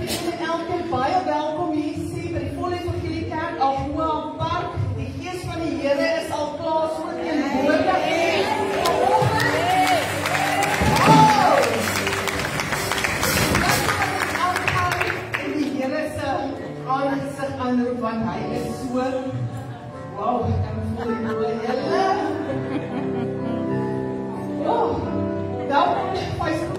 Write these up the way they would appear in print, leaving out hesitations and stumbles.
En elkeen baie welkom hier sê by die Volle Evangelie Kerk Algoa Park. Die Gees van die Here is al klaar so teenwoordig. En die Here se aangesig aanroep, want hy is so, wow, ek voel die mooie julle. Oh, welkom op Facebook.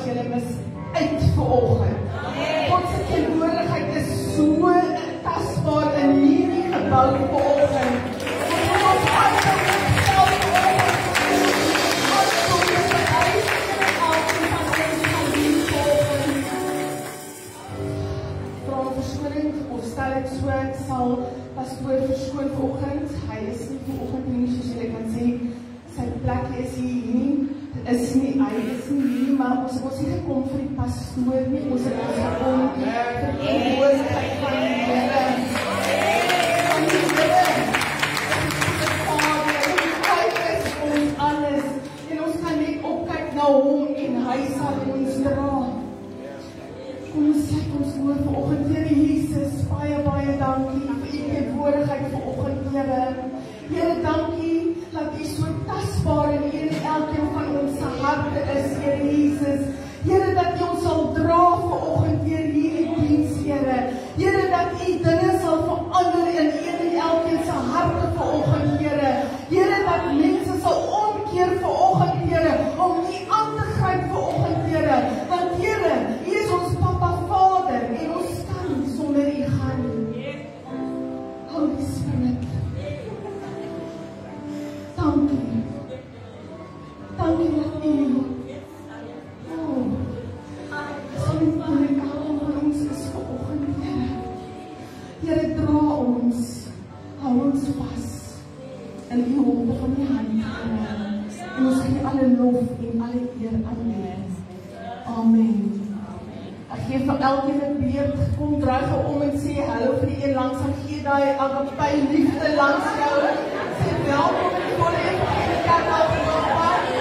Julle mis uit vanoggend. God se teenwoordigheid is so tasbaar in hierdie gebou vanoggend. Ons stel ek so, ek sal pastoor verskoon vanoggend. Hy is nie vanoggend nie, soos julle kan sê, sy plek is hier nie. Hy is nie hier, maar ons het nie gekom vir die pastoor nie, ons het gekom vir die woordheid van die Here. Van die Here. Hy is ons alles, en ons kan net opkyk na hom, en hy sal ons dra. Kom ons kyk ons oor vanoggend, Here Jesus, baie dankie vir die teenwoordigheid vanoggend, Here. Here, dankie dat U so tasbaar in elkeen van ons harte is, Here Jesus. Here, dat U ons sal dra vanoggend deur hierdie diens, Here. Here, dat U dinge sal verander in elkeen se harte vanoggend, Here. Here, dat mense sal omkeer vanoggend, Here, om U aan te gryp vanoggend, Here. Want Here, U is ons Papa Vader en ons kan sonder U gaan nie. Holy Spirit. Dankie. Dankie dat U Here, dra ons, hou ons vas in U hande van die hand, Here. En ons gee alle lof en alle eer aan U. Amen. Ek gee vir elkeen 'n beurt, kom draai gou om en sê hallo vir die een langs en gee daai agape liefde langs jou. Sê welkom in die Volle Evangelie Kerk Algoa Park.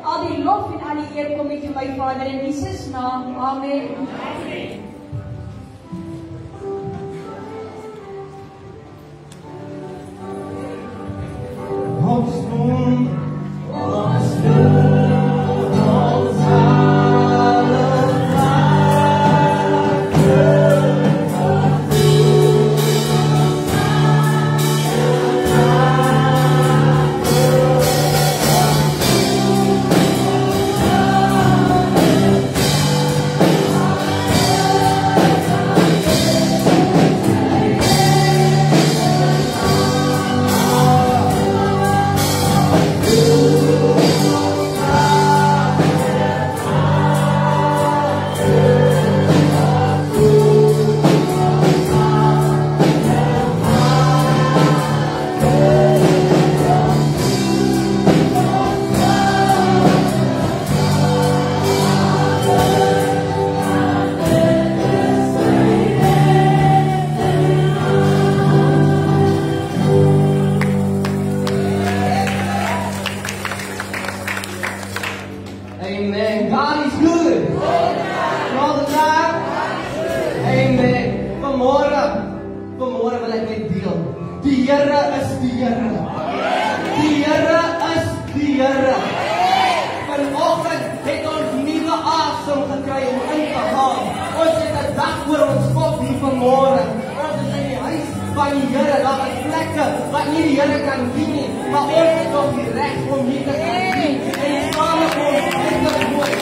Al die lof en al die eer kom ek vir my Vader in Jesus naam. Amen. Amen. oor ons kop hier vanmôre. Ons is in die huis van die Here. Daar is plekke wat nie die Here kan dien nie, maar ons het nog die reg om hier te kan dien. En saam met ons is dit mooi.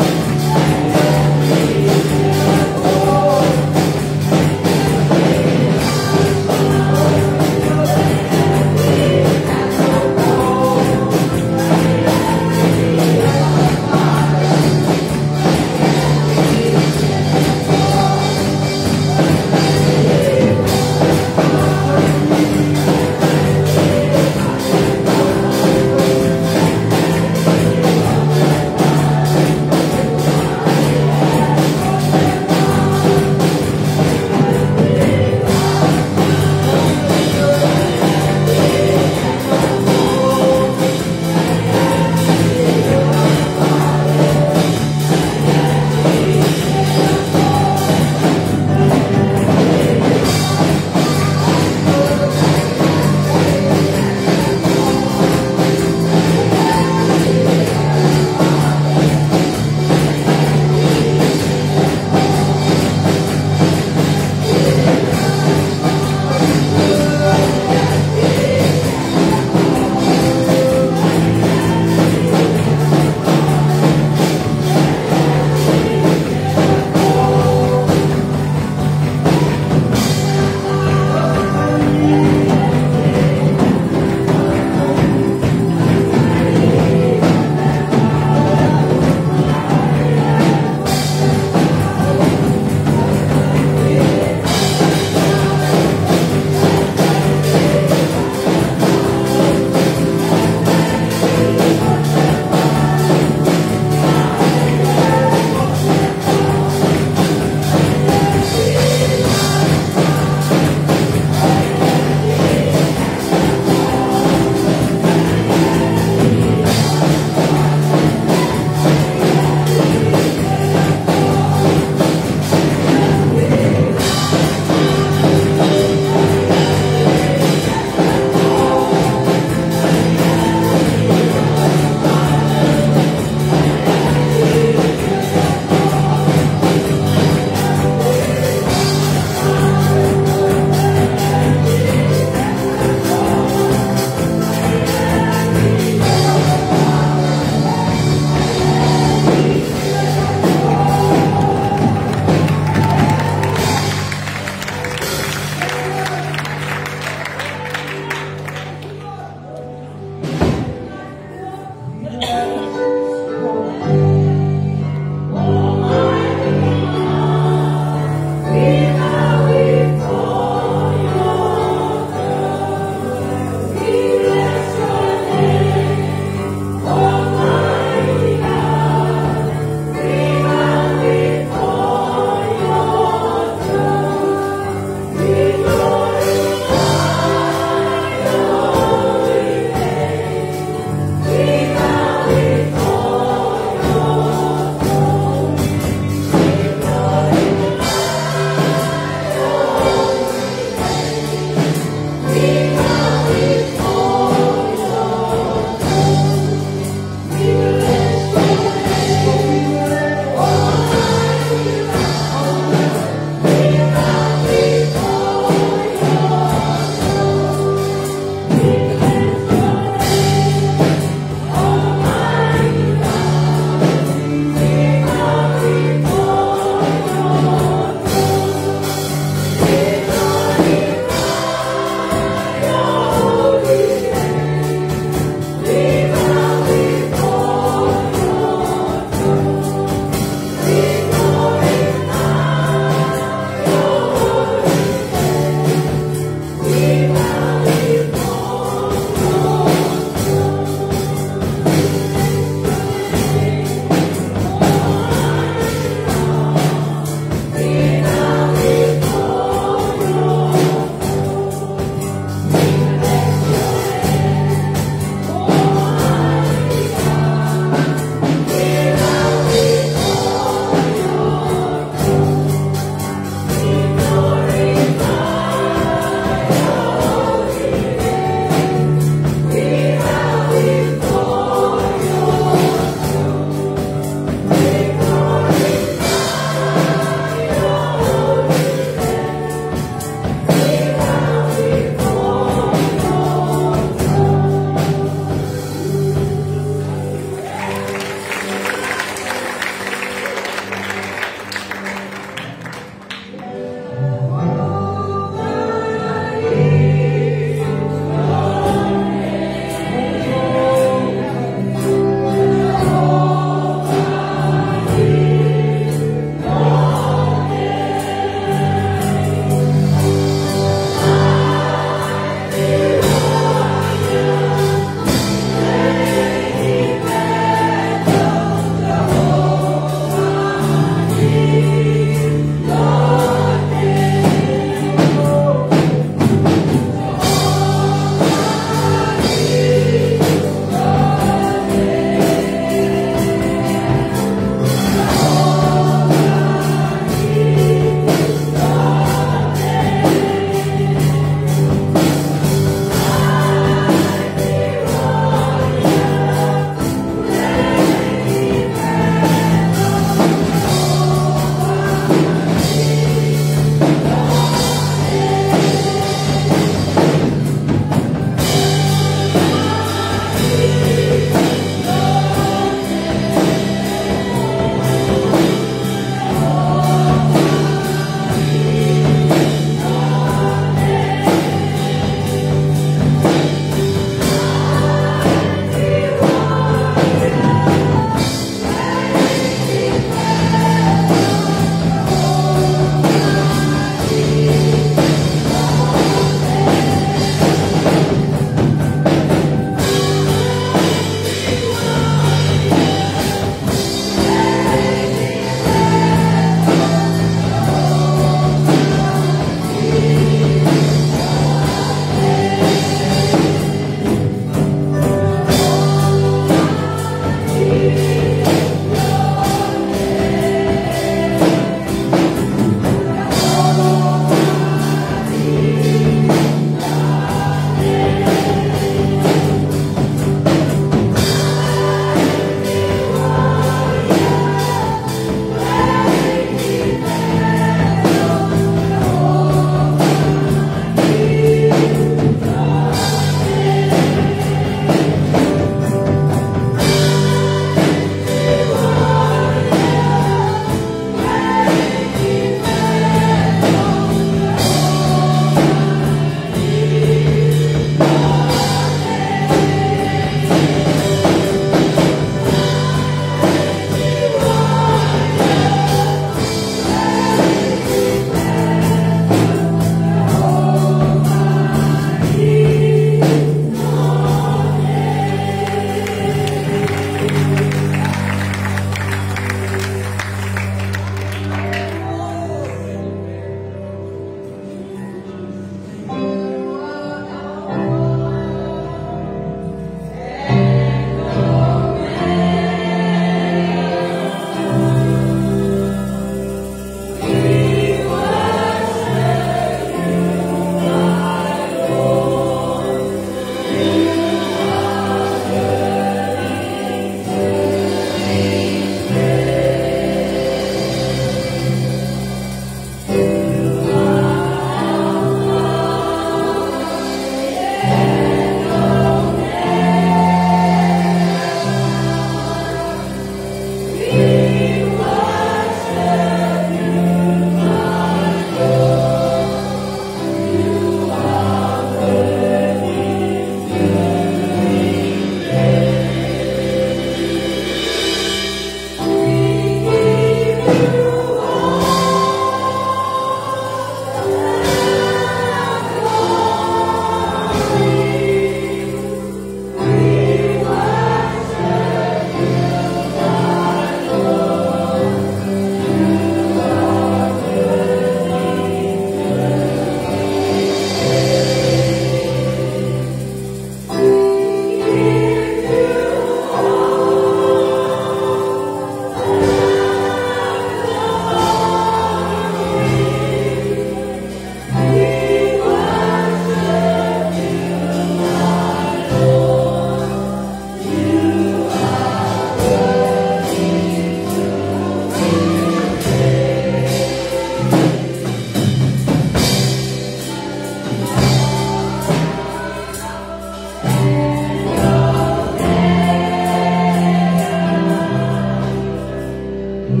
We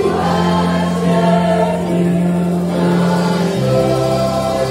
worship you, my Lord.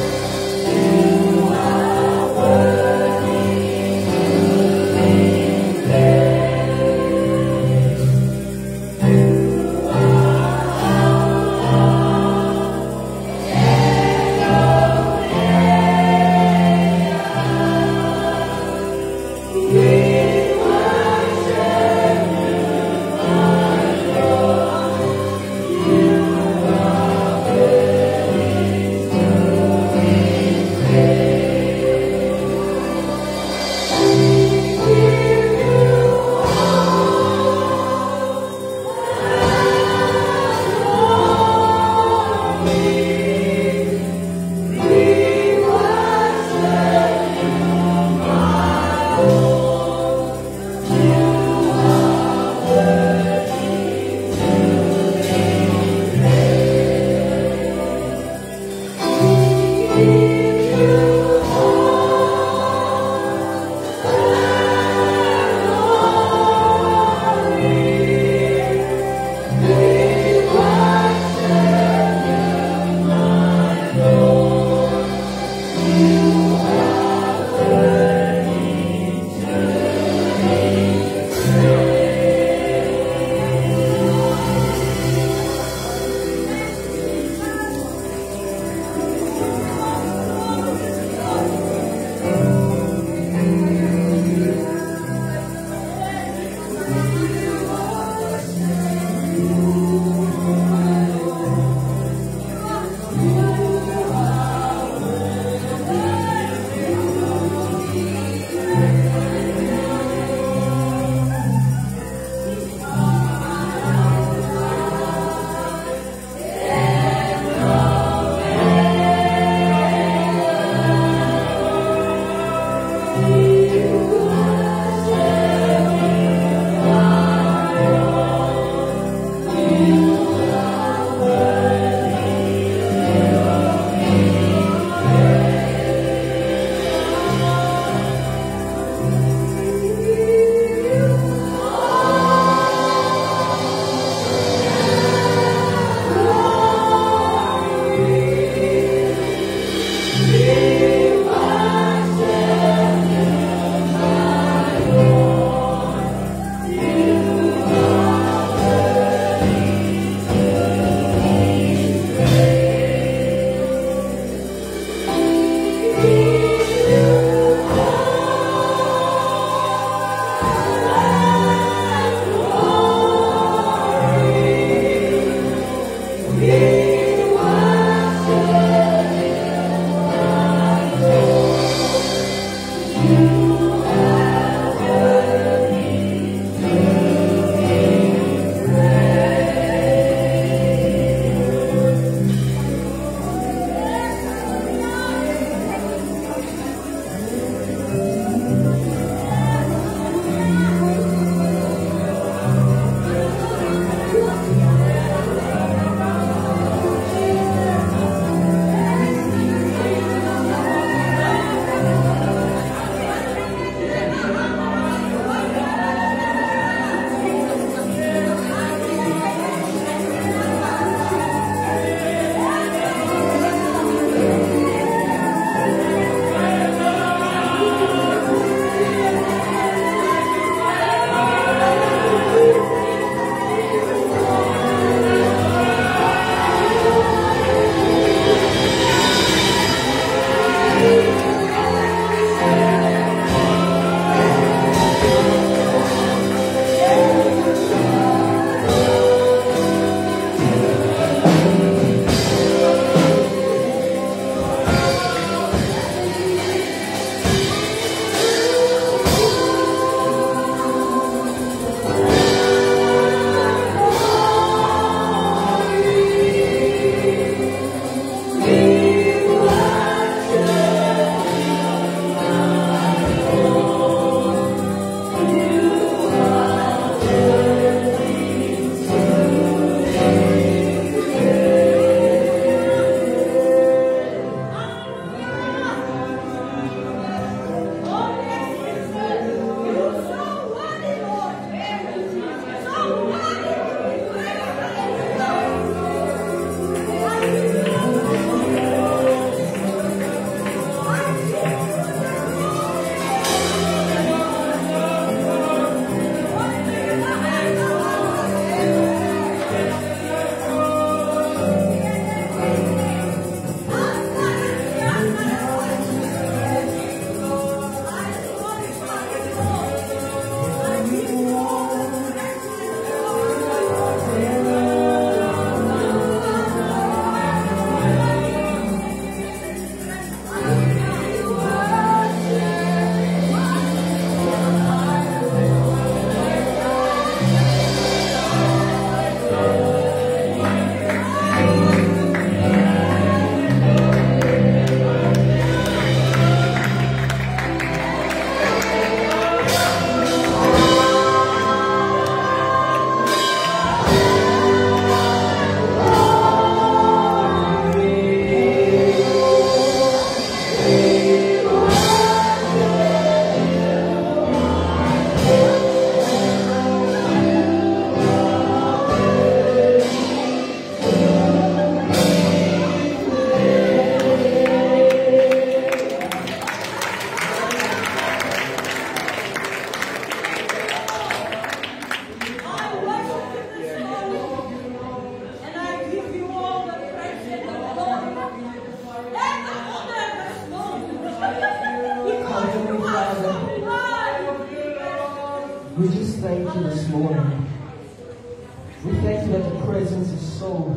We thank you that the presence is so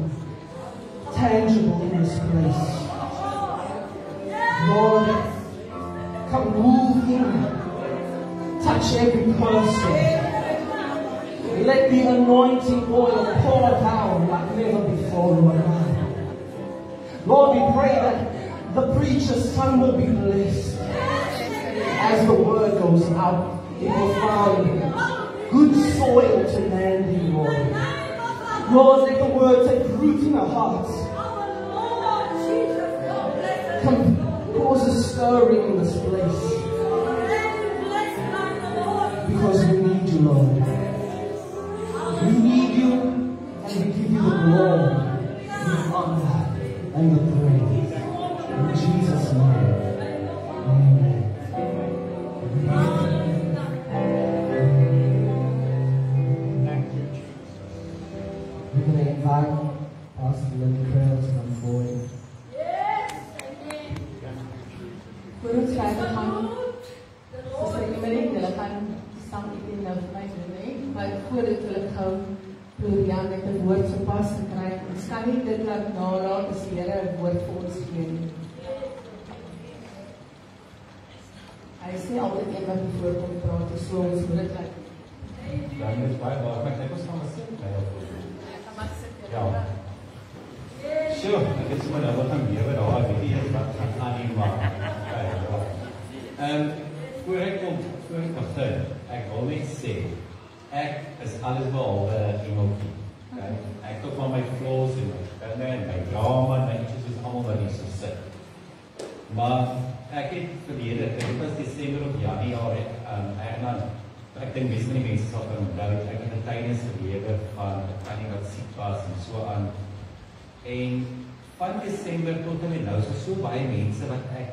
tangible in this place. Lord, come move in, touch every person. Let the anointing oil pour down like never before, Lord God. Lord, we pray that the preacher's son will be blessed. As the word goes out, it will find good soil to land in, Lord. Lord, let the word take root in our hearts. Come, cause a stirring in this place. Because we need you, Lord. We need you, and we give you the glory, the honor, and the praise. In Jesus' name. Amen. We're going to invite Pastor Lynn Krell to come forward. Voor ons verder gaan, soos ek immer net, hulle gaan saam met die nou vir my doen, hè? Maar voordat hulle gou Florian met 'n woord sopas gekry, ons kan nie dit laat nalaat as die Here 'n woord vir ons gee nie. Hy is nie altyd een wat voorkom praat, so ons moet dit laat. Dan is baie maar ek was van sit by jou. Ja. Sjoe, ek is maar nou wat gaan lewe daar, weet jy wat gaan aan nie maar. Voor ek begin, ek wil net sê, ek is alles behalwe iemand. Ek het van my flaws en my drama en my issues is allemaal wat hier so sit. Maar ek het verlede, dit was Desember of Januarie, ek dink meeste van die mense sal kan onthou, ek het 'n tydens gelewe van 'n tannie wat siek was en so aan. En van Desember tot en nou, so baie mense wat ek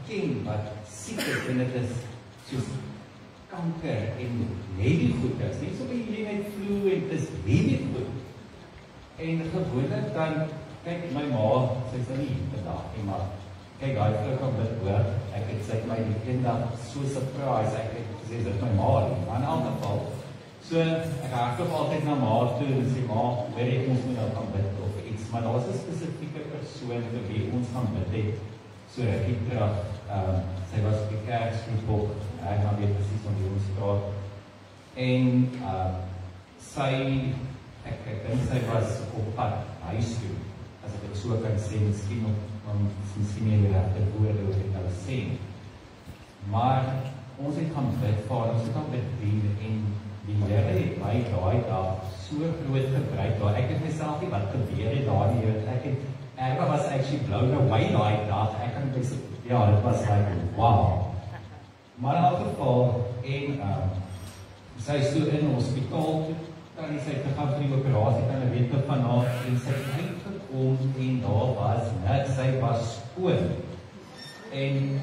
ken, wat siek is, en dit is soos kanker en heavy goed is. Nie so by jullie net flu en het is heavy goed. En gewoonlik dan, kyk my ma, sy is nie hier vandag nie, maar kyk, hy vrou kan dit hoor, ek het sy my die kindag so surprise, ek het gesê, dit is my ma nie, maar in elk geval, so, ek hardloop altyd na ma toe, en sê, ma, weet ek ons moet nou gaan bid, of iets, maar daar is 'n spesifieke persoon, vir wie ons gaan bid het, so ek het terug, sy was op die kerksgroep ook, ek gaan weet precies om die ons praat, en sy, ek dink sy was op pad huis toe, as ek het so kan sê, miskien nie die regte woorde wat ek nou sê, maar ons het gaan bid vir, ons het gaan bedien, en die Here het my daai dag so groot gebruik, waar ek het myself nie wat gebeur het daar nie, ek het, Erwa was actually blown away daai dag, ek kan bes, ja, dit was like, wow. Maar in elk geval, en sy is toe in hospitaal, kan sy te gaan vir die operasie, kan ek weet van haar, en sy het uitgekom, en daar was niks, sy was skoon. En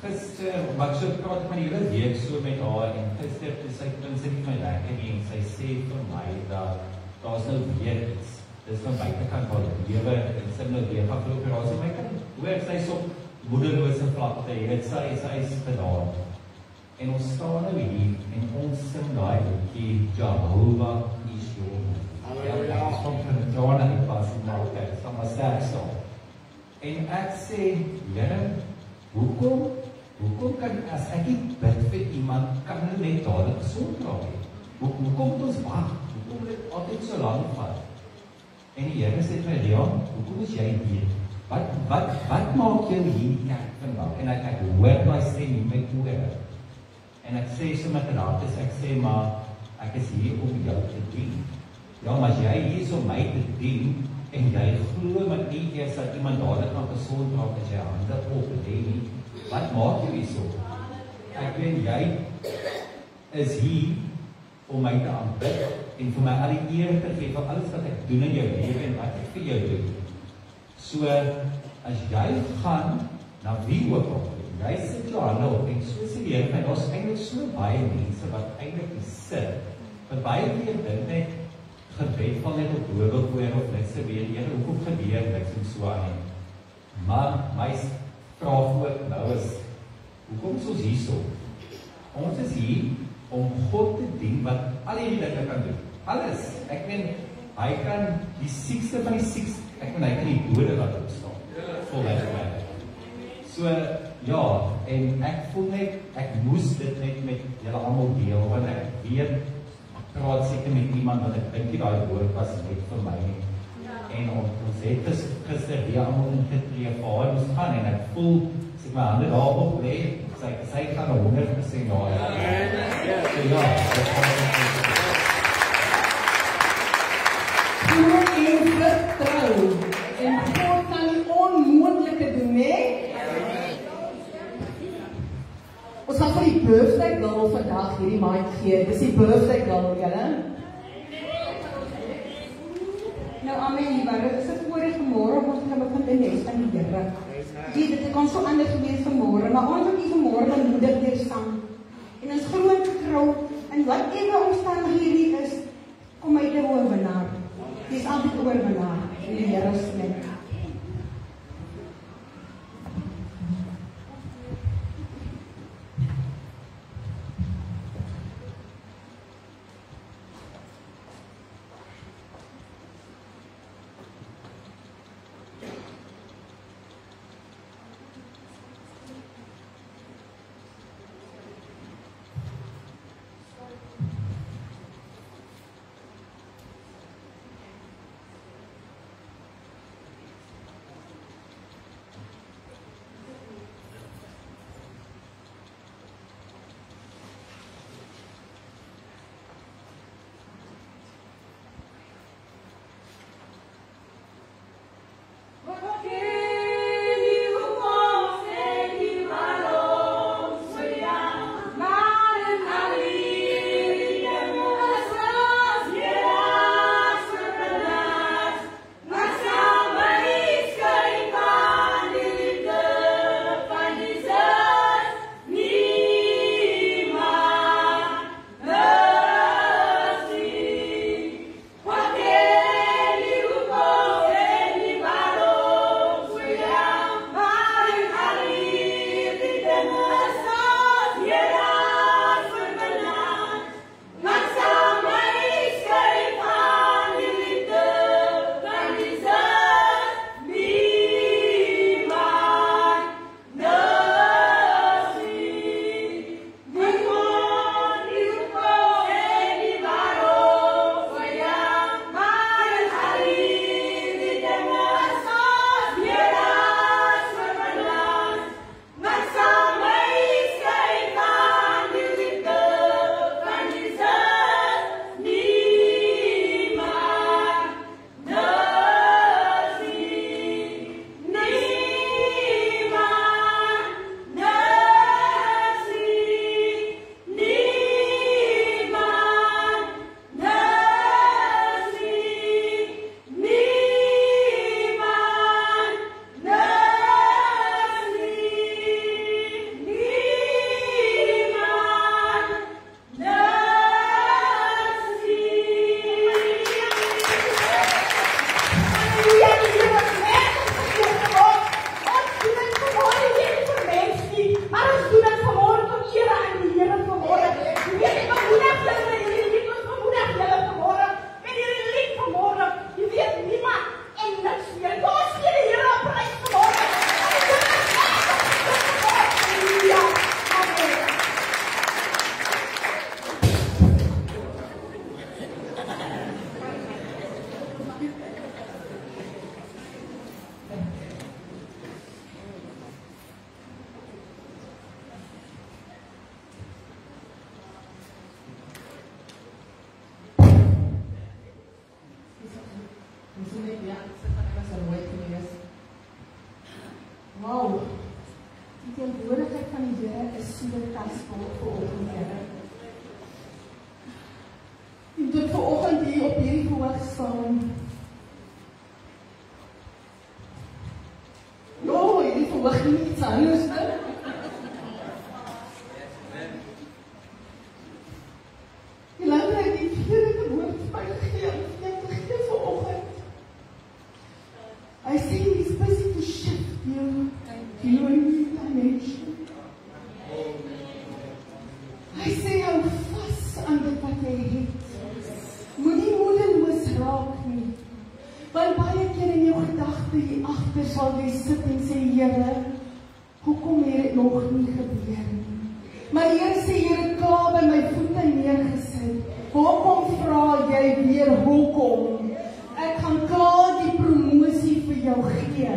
gister, maar ek so praat van die hele week so met haar, en gister, sy nie my lekker nie, en sy sê vir my, dat daar is nou weer iets, dis van buitenkant wat lewe, en sy nou weer gaan vir die operasie, maar ek kan hoor, sy is op moederloose vlakte, sy is gedaan. En ons staan nou hier, en ons sing daai liedjie, Jehovah is your name. Ja, ons kom van die trane uit pas en maak het, sal maar sterk staan. En ek sê, Here, hoekom kan, as ek nie bid vir iemand, kan hulle net dadelik gesond raak? Hoekom moet ons wag? Hoekom moet dit altyd so lang vat? En die Here sê vir Leon, hoekom is jy hier? Wat maak jou hier die kerk vandag? En ek hoor my stem in my ore. En ek sê so met een hart, ek sê, maar ek is hier om jou te dien. Ja, maar as jy hier is om my te dien, en jy glo met nie eers dat iemand dadelik kan gesond raak, as jy hande op nie, wat maak jy hier so? Ek weet, jy is hier om my te aanbid, en vir my al die eer te gee, vir alles wat ek doen in jou lewe, en wat ek vir jou doen. So, as jy gaan, na wie ook op, jy sit jou hande op, en so sê die Here, en daar is eintlik so baie mense, wat eintlik die sit, wat baie keer dit net, gebed van net op doorgekoor, of net sê weer, Here, hoekom gebeur, niks en so aan, maar my vraag ook nou is, hoekom is ons hier so? Ons is hier, om God te dien, wat al die dinge kan doen. Alles. Ek meen, hy kan die siekste van die siekste, ek meen, hy kan die dode wat opstaan. Voluit by. So, ja, en ek voel net, ek moes dit net met julle almal deel, want ek weet, ek praat seker met iemand, want ek dink die woord was net vir my. En ons het gister weer almal ingetree, vir haar moes gaan, en ek voel, as ek my hande daarop lê, sy gaan 100% ja. So ja, dit gaan glo en vertrou. En God kan die onmoontlike doen, hè? Ons gaan vir die birthday girl vandag hierdie mic gee. Dis die birthday girl, julle. Nou, amen, liewe, is het voorrecht vanmorgen, want ons gaan begin in die huis van die Here. Dit kan so anders gewees vanmorgen, maar ons ook die vanmorgen bemoedig deur sang. En ons groot vertrou, en wat ewe omstandighede is, kom uit die oorwinnaar. Die is altyd oorwinnaar, in die Here se naam. Wow, die teenwoordigheid van die Here is so tasvol vir ons, Here. En tot vanoggend hier op hierdie verhoog staan. Ja, hierdie verhoog nie iets anders nie. Die Here het die Here woord vir my gegee, vanoggend. I see He's busy to shift you to your new dimension. Hy sê hou vas aan dit wat jy het. Moenie agter sal jy sit en sê, Here, hoekom het dit nog nie gebeur nie? Maar Here sê, Here, klaar by my voete neergesit. Hoekom vra jy weer hoekom? Ek gaan klaar die promosie vir jou gee.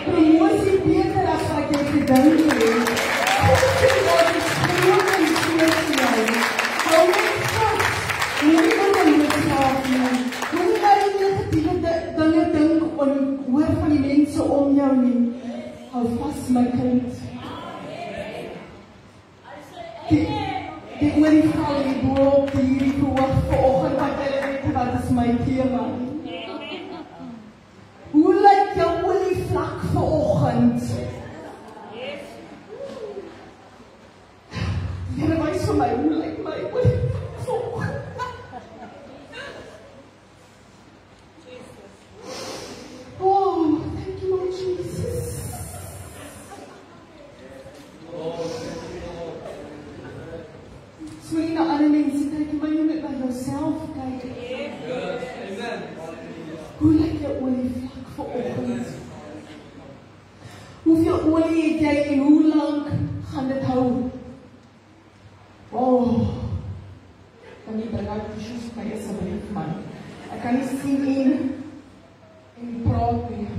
Promosie beter as wat jy gedink het. Wat is groot en groot vir jou? Hou net vas. Moenie oor my loopgraaf nie. Moenie maar die negatieve dinge dink en hoor van die mense om jou nie. Hou vas, my kind. Die olieval die boop die hierdie verhoog vanoggend wat hulle weet wat is my tema. Hoe lyk jou olievlak vanoggend? Here, wys vir my, hoe lyk my olievlak vanoggend? Oh, thank you, Lord Jesus. So jy na ander mense kyk, maar jy moet na jouself kyk. Hoe lyk jou olievlak vanoggend? Hoeveel olie het jy en hoe lank gaan dit hou? Oh, kan jy bring uit die shoes by asseblief, man. Ek kan nie sien en praat nie.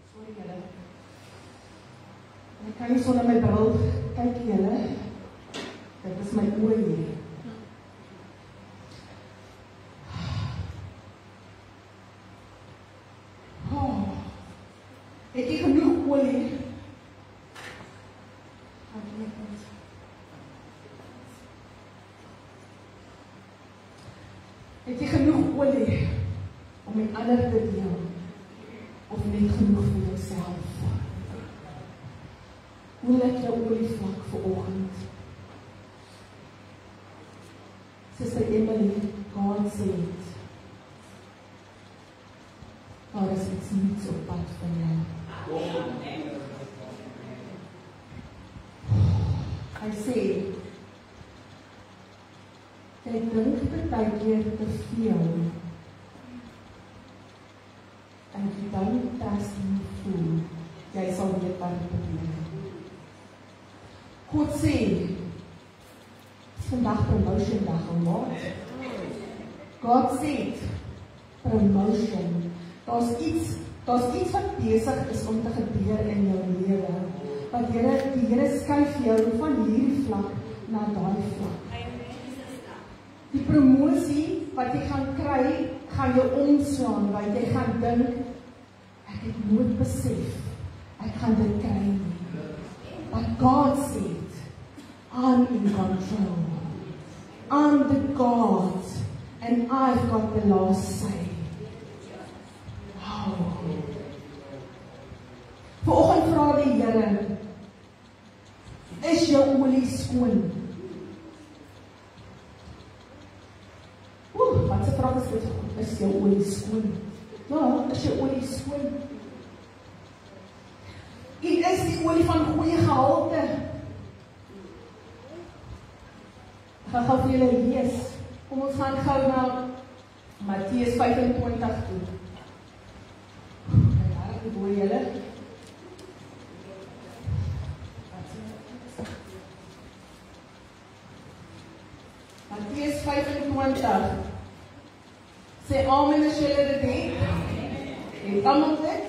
Sorry julle. Ek kan nie sonder my bril kyk julle. Dit is my olie. Oh, het jy genoeg olie? Het jy genoeg olie om met ander te deel? Of net genoeg vir jouself? Hoe lyk jou olievlak vanoggend? Sister Emily, God said, daar is iets niets op pad van jou. Hy sê, jy dink partykeer te veel, en jy dan trust nie voel, jy sal weet wat dit beteken. God sê, vandag promotion dag en wat? God said, promotion. Daar's iets wat besig is om te gebeur in jou lewe. Want die Here skuif jou van hierdie vlak na daai vlak. Die promosie wat jy gaan kry, gaan jou omslaan, want jy gaan dink, ek het nooit besef, ek gaan dit kry nie. But God said, I'm in control. I'm the God, and I've got the last say. Wow. Vanoggend vra die Here, is jou olie skoon? Wat se vraag is dit? Is jou olie skoon? Ja, is jou olie skoon? En is die olie van goeie gehalte? Ek gaan gou vir julle lees. Kom ons gaan gou na Matteus 25 toe. Daar is die boei julle. Matteus 25. Sê amen as julle dit het. En almal dit.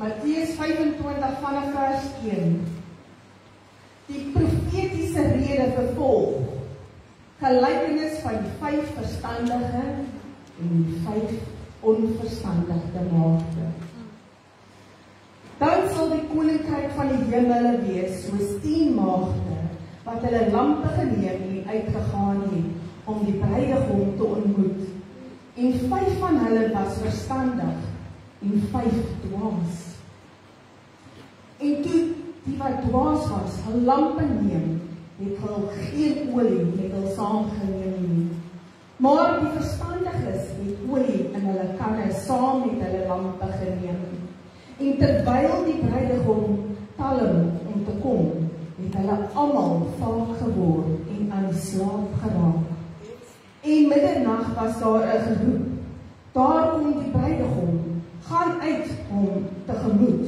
Matteus 25 vanaf vers 1. Die profetiese rede vervolg. Gelykenis van die 5 verstandige en die 5 onverstandige maagde. Dan sal die koninkryk van die hemele wees soos 10 maagde wat hulle lampe geneem en uitgegaan het om die bruidegom te ontmoet. En 5 van hulle was verstandig en 5 dwaas. En toe die wat dwaas was, hul lampe neem, het hul geen olie met hul saamgeneem nie. Maar die verstandiges het olie in hulle kanne saam met hulle lampe geneem. En terwyl die bruidegom talm om te kom, het hulle almal vaak geword en aan die slaap geraak. En middernag was daar 'n geroep. Daar kom die bruidegom, gaan uit hom tegemoet.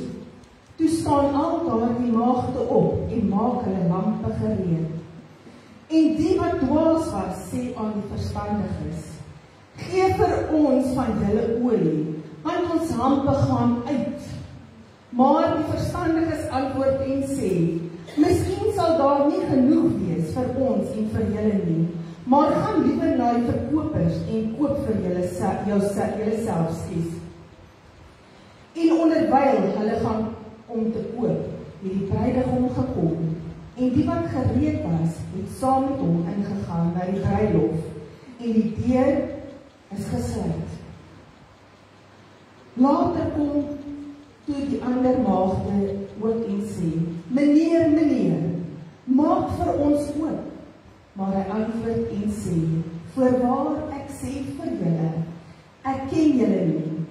Toe staan al daardie maagde op en maak hulle lampe gereed. En die wat dwaas was, sê aan die verstandiges, gee vir ons van julle olie, want ons lampe gaan uit. Maar die verstandiges antwoord en sê, miskien sal daar nie genoeg wees vir ons en vir julle nie, maar gaan liewer na die verkopers en koop vir julleself skies. En onderwyl hulle gaan om te koop, het die bruidegom gekom, en die wat gereed was, het saam met hom ingegaan na die bruilof, en die deur is gesluit. Later kom toe die ander maagde ook en sê, meneer, maak vir ons oop. Maar hy antwoord en sê, voorwaar ek sê vir julle, ek ken julle nie.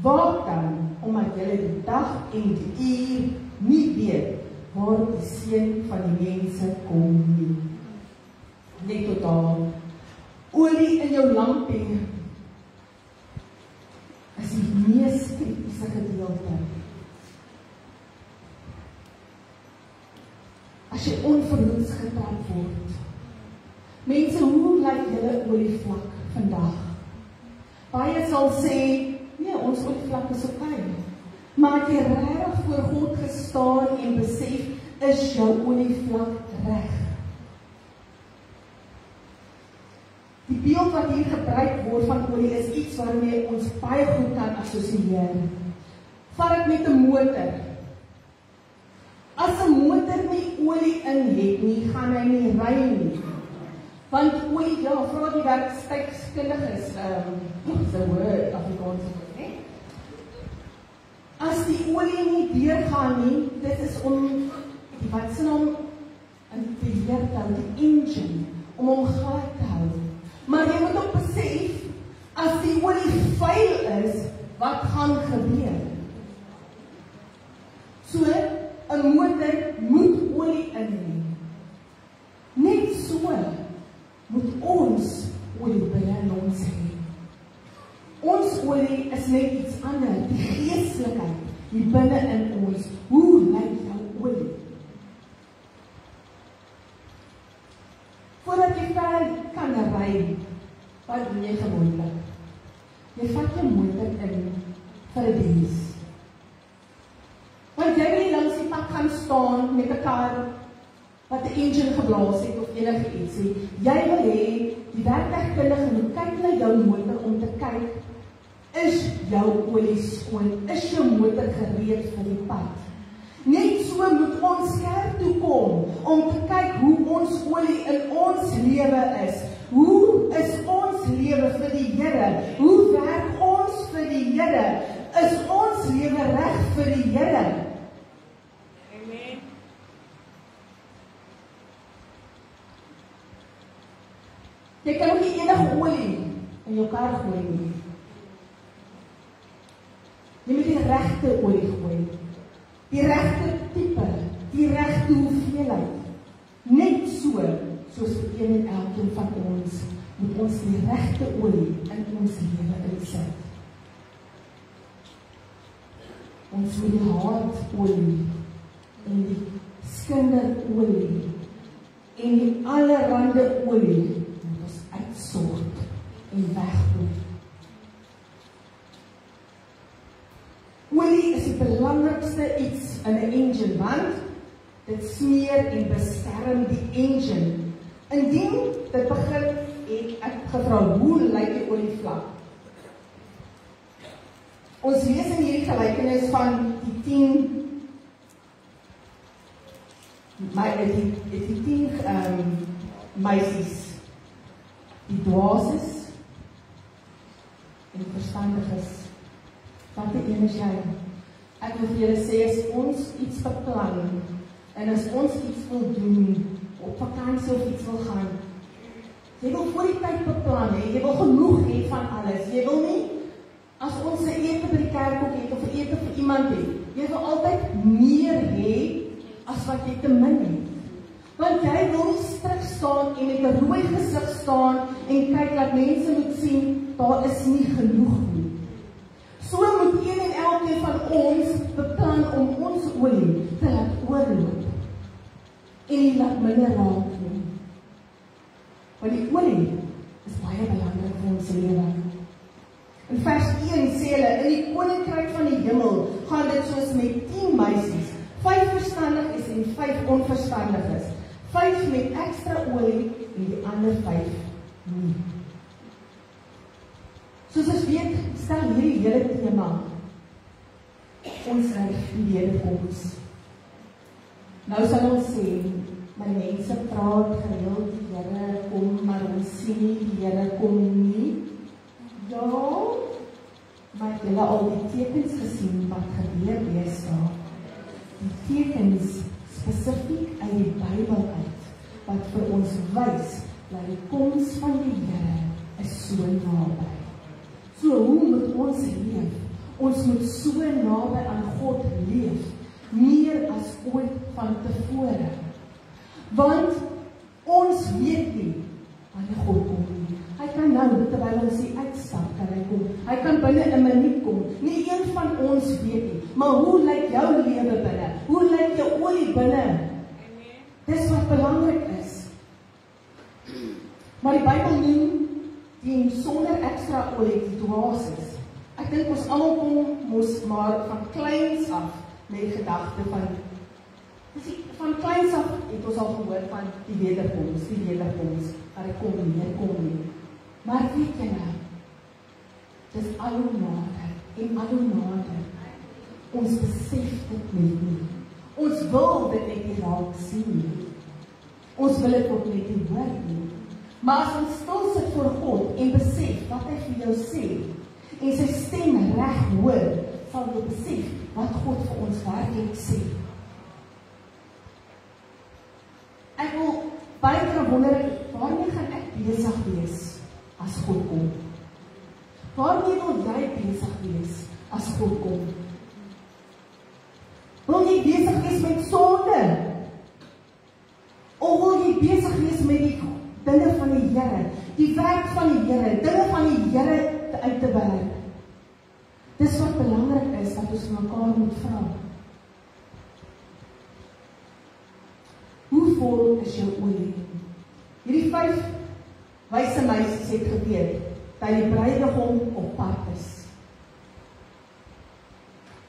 Waak dan, omdat julle die dag en die uur nie weet, waar die seun van die mense kom nie. Net tot daar. Olie in jou lampie is die mees kritiese gedeelte. As jy onverhoeds getrap word. Mense, hoe lyk julle olievlak vandag? Baie sal sê, nee, ons olievlak is oké. Maar as jy reg voor God gestaan en besef, is jou olievlak reg. Die beeld wat hier gebruik word van olie is iets waarmee ons baie goed kan assosieer. Vat dit met 'n motor. As 'n motor nie olie in het nie, gaan hy nie ry nie. Want olie, ja, vra die werktuigskundiges, is 'n woord Afrikaans, né? As die olie nie deurgaan nie, dit is om, wat se naam, in beheer te hou, die engine, om hom glad te hou. Maar jy moet ook besef, as die olie vuil is, wat gaan gebeur? So, 'n motor moet olie inneem. Net so moet ons olie binne in ons hê. Ons olie is net iets anders, die geestelikheid hier binne in ons. Hoe lyk jou olie? Voordat jy ver kan ry, wat doen jy gewoonlik? Jy vat jou motor in vir 'n diens. Want jy wil nie langs die pad gaan staan met 'n kar wat 'n engine geblaas het of enige iets nie. Jy wil hê die werktuigkundige moet kyk na jou motor om te kyk, is jou olie skoon? Is jou motor gereed vir die pad? Net so moet ons kerk toe kom om te kyk hoe ons olie in ons lewe is. Hoe is ons lewe vir die Here? Hoe werk ons vir die Here? Is ons lewe reg vir die Here? Amen. Jy kan ook nie enige olie in jou kar gooi nie. Jy moet die regte olie gooi. Die regte tipe, die regte hoeveelheid. Net so, soos vir een en elkeen van ons, moet ons die regte olie in ons lewe insit. Ons moet die hartolie en die skinderolie en die allerhande olie moet ons uitsort en weggooi. Olie is die belangrikste iets in 'n engine, want dit smeer en beskerm die engine. Indien dit begin, het ek gevra, hoe lyk die olievlak? Ons lees in hierdie gelykenis van die 10 meisies, die dwaases en verstandiges. Wat die een is jy? Ek wil vir julle sê, as ons iets beplan, en as ons iets wil doen, op vakansie of iets wil gaan, jy wil voor die tyd beplan, jy wil genoeg hê van alles, jy wil nie, as ons 'n ete by die kerk ook het, of 'n ete vir iemand het, jy wil altyd meer hê, as wat jy te min het. Want jy wil nie staan en met 'n rooi gesig staan en kyk dat mense moet sien, daar is nie genoeg nie. So moet een en elkeen van ons beplan om ons olie te laat oorloop en nie laat minder raak nie. Want die olie is baie belangrik vir ons lewe. In vers 1 sê hulle, in die koninkryk van die hemel gaan dit soos met 10 meisies, 5 verstandig is en 5 onverstandig is. 5 met ekstra olie en die ander 5 nie. Soos ons weet, stel hierdie hele tema ons ryk die wederkoms. Nou sal ons sê, my mense praat gereeld, die Here kom, maar ons sien nie, die Here kom nie. Ja, maar het julle al die tekens gesien wat gebeur deesdae? Die tekens spesifiek uit die Bybel uit, wat vir ons wys, dat die koms van die Here is so naby. So hoe moet ons leef? Ons moet so naby aan God leef, meer as ooit van tevore. Want ons weet nie wanneer God kom nie. Hy kan nou, terwyl ons hier uitstap, kan hy kom. Hy kan binne 'n minuut kom. Nie een van ons weet nie. Maar hoe lyk jou lewe binne? Hoe lyk jou olie binne? Dis wat belangrik is. Maar die Bybel noem die sonder ekstra olie die dwaas. Ek dink ons almal kom mos maar van kleins af met die gedagte van kleins af het ons al gehoor van die wederkoms, maar hy kom nie. Maar weet jy nou, dis al hoe nader, ons besef dit net nie. Ons wil dit net nie raak sien nie. Ons wil dit ook net nie hoor nie. Maar as ons stil sit voor God en besef wat hy vir jou sê, en sy stem reg hoor, sal jy besef wat God vir ons werklik sê. Ek wil baie keer wonder, waarmee gaan ek besig wees as God kom? Waarmee wil jy besig wees as God kom? Wil jy besig wees met sonde? Of wil jy besig wees met die dinge van die Here, die werk van die Here, dinge van die Here uit te werk? Dis wat belangrik is, dat ons mekaar moet vra. Hoe vol is jou olie? Hierdie 5 wyse meisies het geweet, dat die bruidegom op pad is.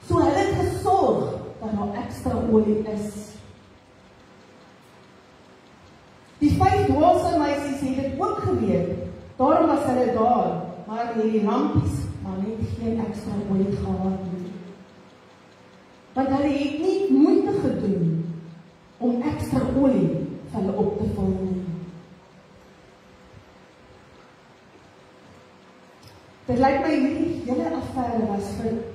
So hulle het gesorg, dat daar ekstra olie is. Die 5 dwaase meisies het dit ook geweet, daarom was hulle daar, maar hierdie rampies, maar net geen ekstra olie gehad nie. Want hulle het nie moeite gedoen om ekstra olie vir hulle op te vul nie. Dit lyk my hierdie hele affære was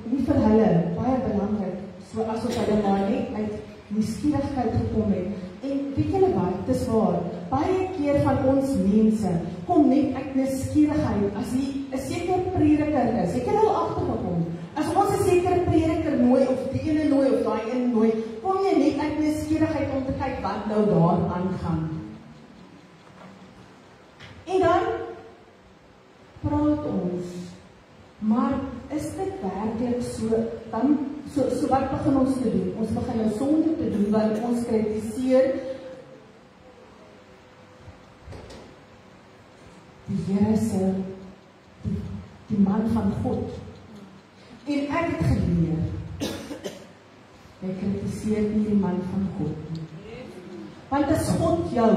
nie vir hulle baie belangrik, so asof hulle maar net uit nuuskierigheid gekom het. En weet julle wat, dis waar, baie keer van ons mense kom net uit nuuskierigheid, as jy 'n sekere prediker is, het jy al agtergekom, as ons 'n sekere prediker nooi, of die ene nooi, of daai ene nooi, kom jy net uit nuuskierigheid om te kyk wat nou daar aangaan. En dan praat ons, maar is dit werklik so, dan, so wat begin ons te doen? Ons begin nou sonde te doen, want ons kritiseer die Here se, die man van God. En ek het geleer, jy kritiseer nie die man van God nie. Want as God jou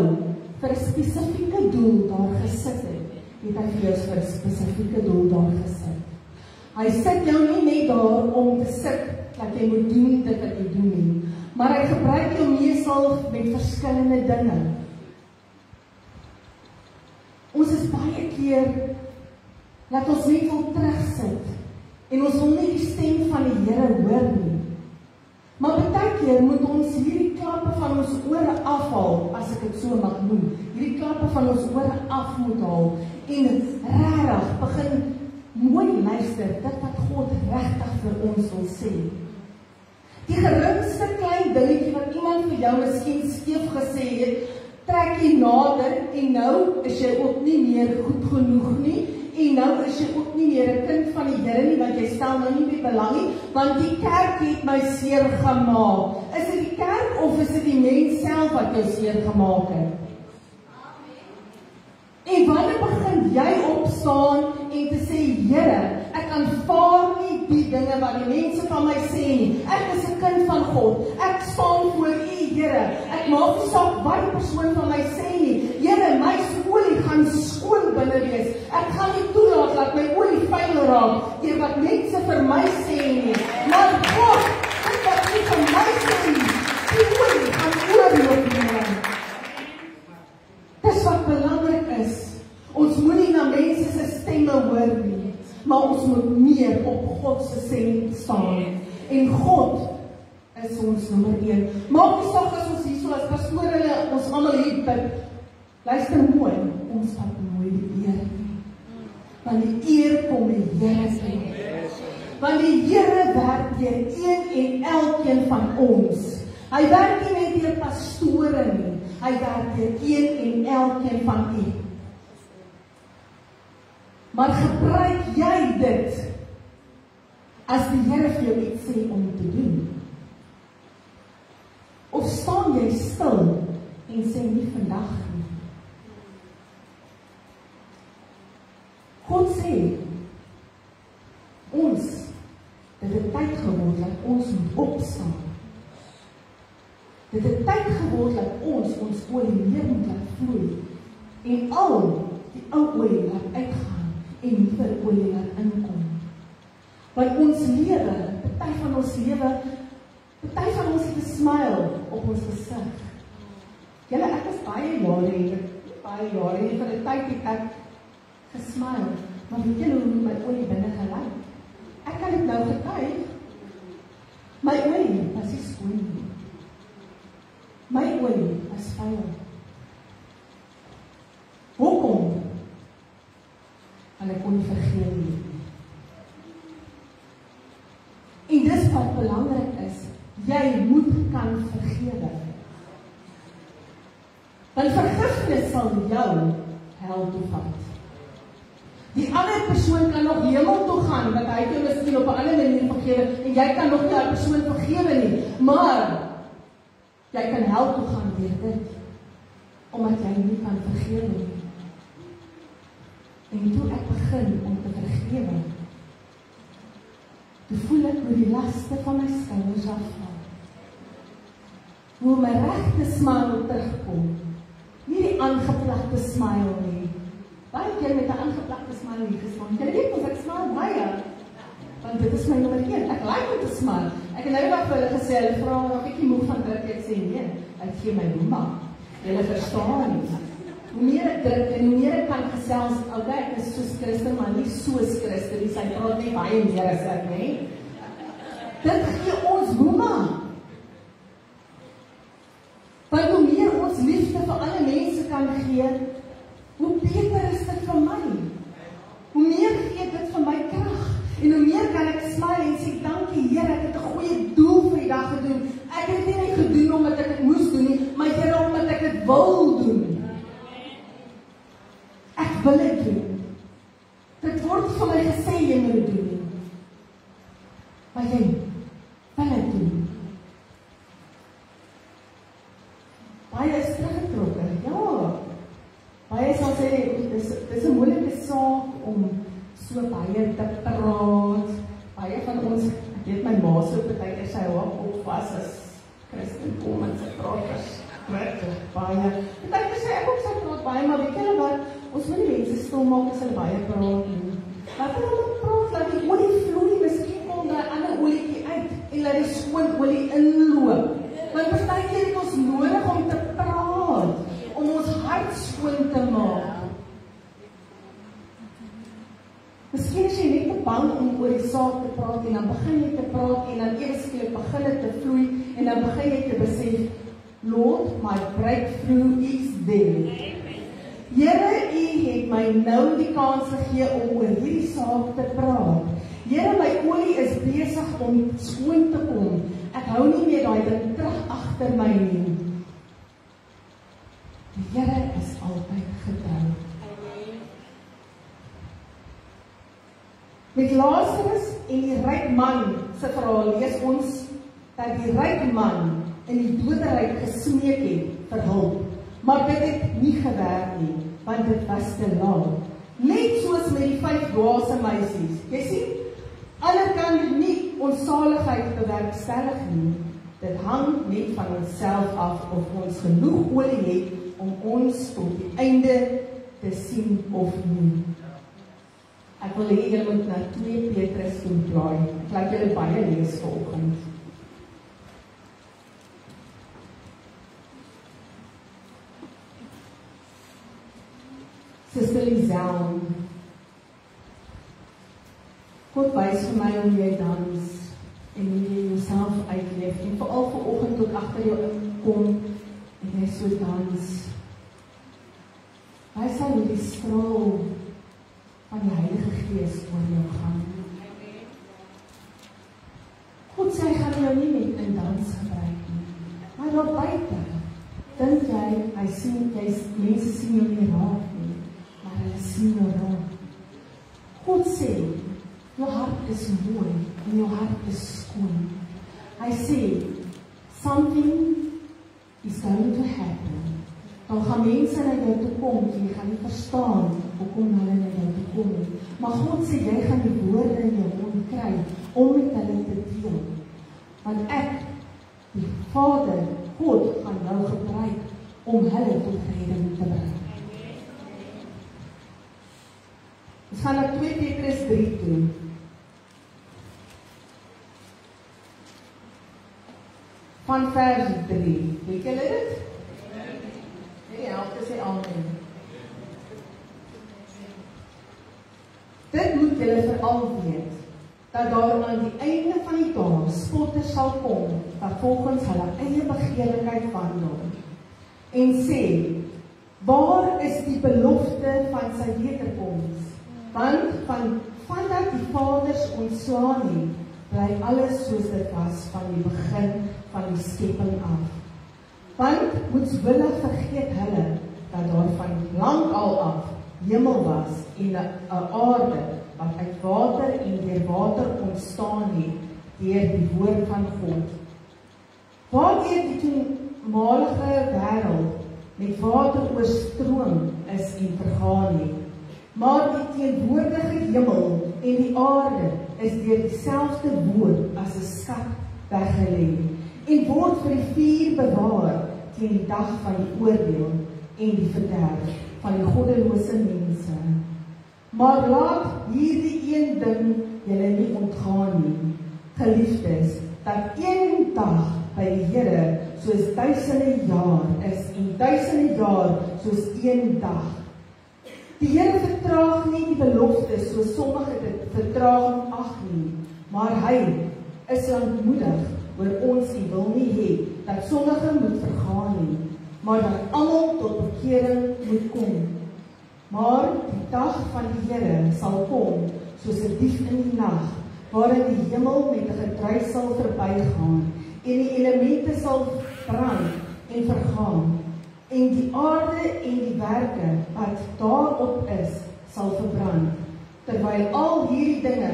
vir 'n spesifieke doel daar gesit het hy vir jou vir 'n spesifieke doel daar gesit. Hy sit jou nie net daar om te sit, dat jy moet doen dit wat jy doen nie, maar hy gebruik jou meestal met verskillende dinge. Ons is baie keer, dat ons net wil terugsit, en ons wil nie die stem van die Here hoor nie. Maar baie keer moet ons hierdie klappe van ons ore afhaal, as ek dit so mag noem, hierdie klappe van ons ore af moet haal, en regtig begin mooi luister, dit wat God regtig vir ons wil sê. Die geringste klein dingetjie wat iemand vir jou miskien skeef gesê het, trek jy nader en nou is jy ook nie meer goed genoeg nie en nou is jy ook nie meer 'n kind van die Here nie, want jy stel nou nie meer belang nie, want die kerk het my seer gemaak. Is dit die kerk of is dit die mens self wat jou seer gemaak het? En wanneer begin jy opstaan en te sê, Here, ek aanvaar nie die dinge wat die mense van my sê nie. Ek is 'n kind van God. Ek staan voor U, Here. Ek maak nie saak wat die persoon van my sê nie. Here, my olie gaan skoon binne wees. Ek gaan nie toelaat dat my olie vuil raak deur wat mense vir my sê nie. Maar God, dit wat nie vir my sê nie, die olie gaan oorloop nie. Dis wat belangrik is. Ons moet nie na mense se stemme hoor nie, maar ons moet meer op God se stem staan. En God is ons nommer 1. Maak nie saak as ons hierso as pastore ons almal hier bid. Luister mooi, ons vat mooi die eer nie. Want die eer kom die Here se. Want die Here werk deur een en elkeen van ons. Hy werk nie net deur pastore nie. Hy werk deur een en elkeen van u. Maar gebruik jy dit as die Here vir jou iets sê om te doen? Of staan jy stil en sê nie vandag nie? God sê, ons, dit het tyd geword dat ons moet opstaan. Dit het tyd geword dat ons olie meer moet laat vloei en al die ou olie laat uitgaan en nuwe olie laat inkom. Want ons lewe, party van ons het 'n smile op ons gesig. Julle, ek is baie jare en vir 'n tyd het ek gesmile, maar weet julle hoe my olie binne gelyk? Ek kan dit nou getuig. My olie was nie skoon nie. My olie was vuil. Hoekom? En ek kon nie vergeet nie. En dis wat belangrik is, jy moet kan vergewe. Want vergifnis sal jou hel toe vat. Die ander persoon kan nog hemel toe gaan, want hy het jou miskien op 'n ander manier vergewe, en jy kan nog nie daai persoon vergewe nie, maar jy kan hel toe gaan deur dit, omdat jy nie kan vergewe nie. En toe ek begin om te vergewe, toe voel ek hoe die laste van my skouers afval. Hoe my regte smile terugkom. Nie die aangeplakte smile nie. Baie keer met 'n aangeplakte smile hier gestaan. Jy weet mos ek smile baie. Want dit is my nommer 1. Ek like om te smile. Ek het nou net vir hulle gesê, hulle vra nog 'n bietjie moeg van druk. Ek sê nee, ek gee my mamma. Julle verstaan nie. Hoe meer ek druk en hoe meer ek kan gesels, okay, ek is soos Christen, maar nie soos Christen nie. Sy praat nie baie meer as ek, nee. Dit gee ons mamma. Want hoe meer ons liefde vir ander mense kan gee, hoe beter is dit vir my. Hoe meer gee dit vir my krag. En hoe meer kan ek smile en sê, dankie Here, ek het 'n goeie doel vir die dag gedoen. Ek het dit nie net gedoen omdat ek dit moes doen nie, maar Here, omdat ek dit wil doen. Ek wil dit doen. Dit word vir my gesê, jy moet dit doen. Maar jy wil dit doen. Baie is teruggetrokke, ja. Baie sal sê, dis 'n moeilike saak om so baie te praat. Baie van ons, ek weet my ma so partykeer sy hou op vas as Christen kom en sy praat baie. Partykeer sê ek ook sy praat baie, maar weet julle wat, ons moet nie mense stil maak as hulle baie praat nie. Laat hulle praat, laat die olie vloei, miskien kom daar 'n ander olietjie uit en laat die skoon olie inloop. Want partykeer het ons nodig om te praat, om ons hart skoon te maak. Miskien is jy net te bang om oor die saak te praat en dan begin jy te praat en dan eers skielik begin dit te vloei en dan begin jy te besef, Lord, my breakthrough is there. Here, U het my nou die kans gegee om oor hierdie saak te praat. Here, my olie is besig om skoon te kom. Ek hou nie meer daai ding terug agter my nie. Here is altyd getrou. Met Lazarus en die ryk man se verhaal lees ons dat die ryk man in die doderyk gesmeek het vir hulp, maar dit het nie gewerk nie, want dit was te laat. Net soos met die 5 dwaase meisies. Jy sien, ander kan nie ons saligheid bewerkstellig nie. Dit hang net van onsself af of ons genoeg olie het om ons tot die einde te sien of nie. Ek wil hê julle moet na 2 Petrus toe blaai. Ek laat julle baie lees vanoggend. Suster Liesel, God wys vir my hoe jy dans en hoe jy jouself uitleef en veral vanoggend tot agter jou inkom en jy so dans. Wys hy hoe die straal van die Heilige Gees oor jou gaan. God sê hy gaan jou nie net in dans gebruik nie, maar daar buite. Dink hy sien, mense sien jou nie raak nie, maar hulle sien jou raak. God sê, jou hart is mooi en jou hart is skoon. Hy sê, something is going to happen. Dan gaan mense na jou toe kom, en jy gaan nie verstaan hoekom hulle na jou toe kom nie. Maar God sê, jy gaan die woorde in jou mond kry om met hulle te deel. Want ek, die Vader, God, gaan jou gebruik om hulle tot redding te bring. Ons gaan na 2 Petrus 3 toe. Van vers 3. Weet julle dit? Die helfte sê amen. Dit moet julle veral weet, dat daar aan die einde van die dag spotters sal kom, wat volgens hulle eie begeerlikheid wandel, en sê, waar is die belofte van sy wederkoms? Want vandat die vaders ontslaan het, bly alles soos dit was van die begin van die skepping af. Want moetswillig vergeet hulle, dat daar van lang al af hemel was en 'n aarde wat uit water en deur water ontstaan het deur die woord van God. Waardeur die toenmalige wêreld met water oorstroom is en vergaan het, maar die teenwoordige hemel en die aarde is deur dieselfde woord as 'n skat weggelê en word vir die vuur bewaar teen die dag van die oordeel en die verderf van die goddelose mense. Maar laat hierdie een ding julle nie ontgaan nie, geliefdes, dat een dag by die Here soos duisende jaar is en duisende jaar soos een dag. Die Here vertraag nie die beloftes soos sommige dit vertraag ag nie, maar hy is lankmoedig oor ons en wil nie hê dat sommige moet vergaan nie, maar dat almal tot bekering moet kom. Maar die dag van die Here sal kom soos 'n dief in die nag, waarin die hemel met 'n gedruis sal verbygaan en die elemente sal brand en vergaan en die aarde en die werke wat daarop is sal verbrand, terwyl al hierdie dinge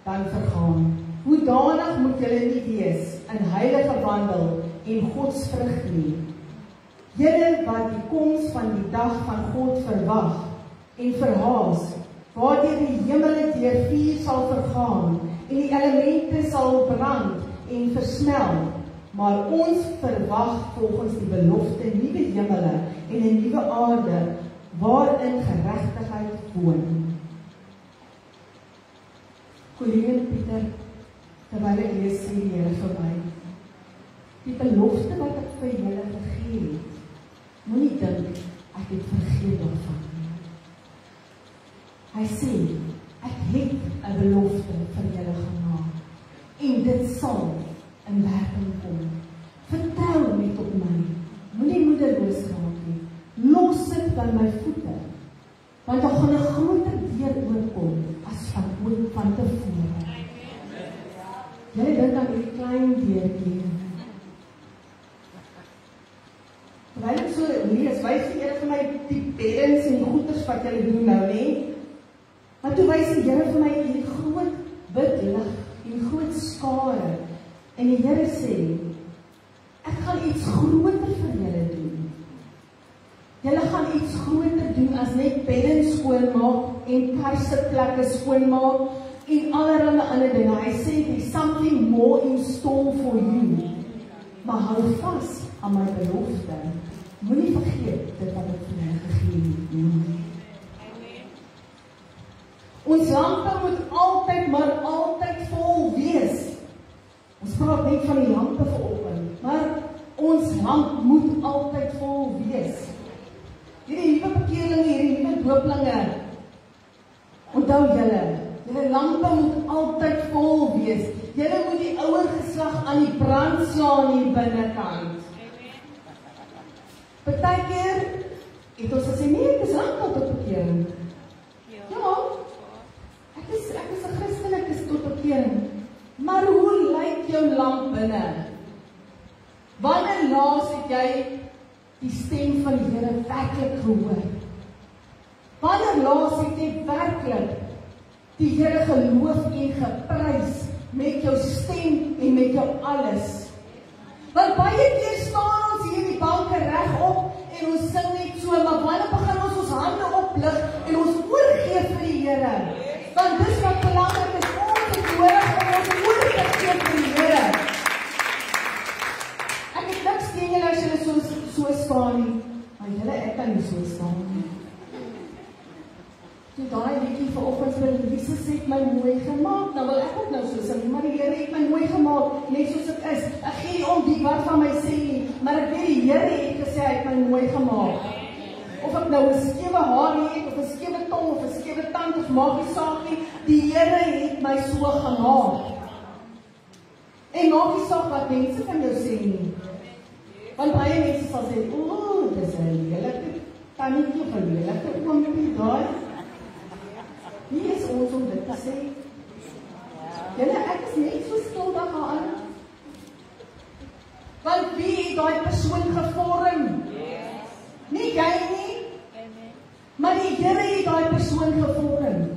dan vergaan. Hoedanig moet julle nie wees in heilige wandel en godsvrug nie. Julle wat die koms van die dag van God verwag en verhaas, waardeur die hemele deur vuur sal vergaan en die elemente sal brand en versmel, maar ons verwag volgens die belofte nuwe hemele en 'n nuwe aarde waarin geregtigheid woon. Colleen Pieter, terwyl ek lees sê die Here vir my, die belofte wat ek vir julle gegee het, moenie dink ek het vergeet daarvan nie. Hy sê, ek het 'n belofte vir julle gemaak en dit sal in werking kom. Vertrou net op my, moenie moedeloos raak nie, los dit by my voete, want daar gaan 'n groter deur oorkom as van tevore. Jy dink aan die klein deurtjie. Terwyl ek so lees, wys die Here vir beddens en die goeders wat julle doen nou, nie? Maar toe wys die Here vir my hierdie groot wit lig en groot skare. En die Here sê, ek gaan iets groter vir julle doen. Julle gaan iets groter doen as net beddens skoonmaak en karseplekke skoonmaak en allerlei ander dinge. Hy sê, there's something more in store for you. Maar hou vas aan my belofte. Moenie vergeet dit wat ek vir my gegee het. Ons lampe moet altyd, maar altyd vol wees. Ons praat net van die lampe vanoggend, maar ons lamp moet altyd vol wees. Hierdie nuwe bekeerlinge, hierdie nuwe dooplinge, onthou julle lampe moet altyd vol wees. Julle moet die ouer geslag aan die brand slaan hier binnekant. Partykeer het ons gesê, nee, ek is lang tot bekering. Ja, ek is 'n Christen, ek is tot bekering. Maar hoe lyk jou lamp binne? Wanneer laas het jy die stem van die Here werklik gehoor? Wanneer laas het jy werklik die Here geloof en geprys met jou stem en met jou alles? Want baie keer staan ons hier in die banke regop en ons sing net so, maar wanneer begin ons hande oplig en ons oorgee vir die Here? Want dis wat belangrik is, ons het nodig om ons oor te gee vir die Here. Ek het niks teen julle as julle so staan nie, maar julle, ek kan nie so staan nie. Toe daai liedjie vanoggend vir Jesus het my mooi gemaak, nou wil ek ook nou so sing, maar die Here het my mooi gemaak, net soos ek is. Ek gee nie om die wat van my sê nie, maar ek weet die Here het gesê hy het my mooi gemaak. Of ek nou 'n skewe haar het, of 'n skewe tong, of 'n skewe tand, of maak nie saak nie, die Here het my so gemaak. En maak nie saak wat mense van jou sê nie. Want baie mense sal sê, o, dis 'n lelike tannetjie of 'n lelike oompie daai. Wie is ons om dit te sê? Julle, ek is net so skuldig aan. Want wie het daai persoon gevorm? Nie jy nie, maar die Here het daai persoon gevorm.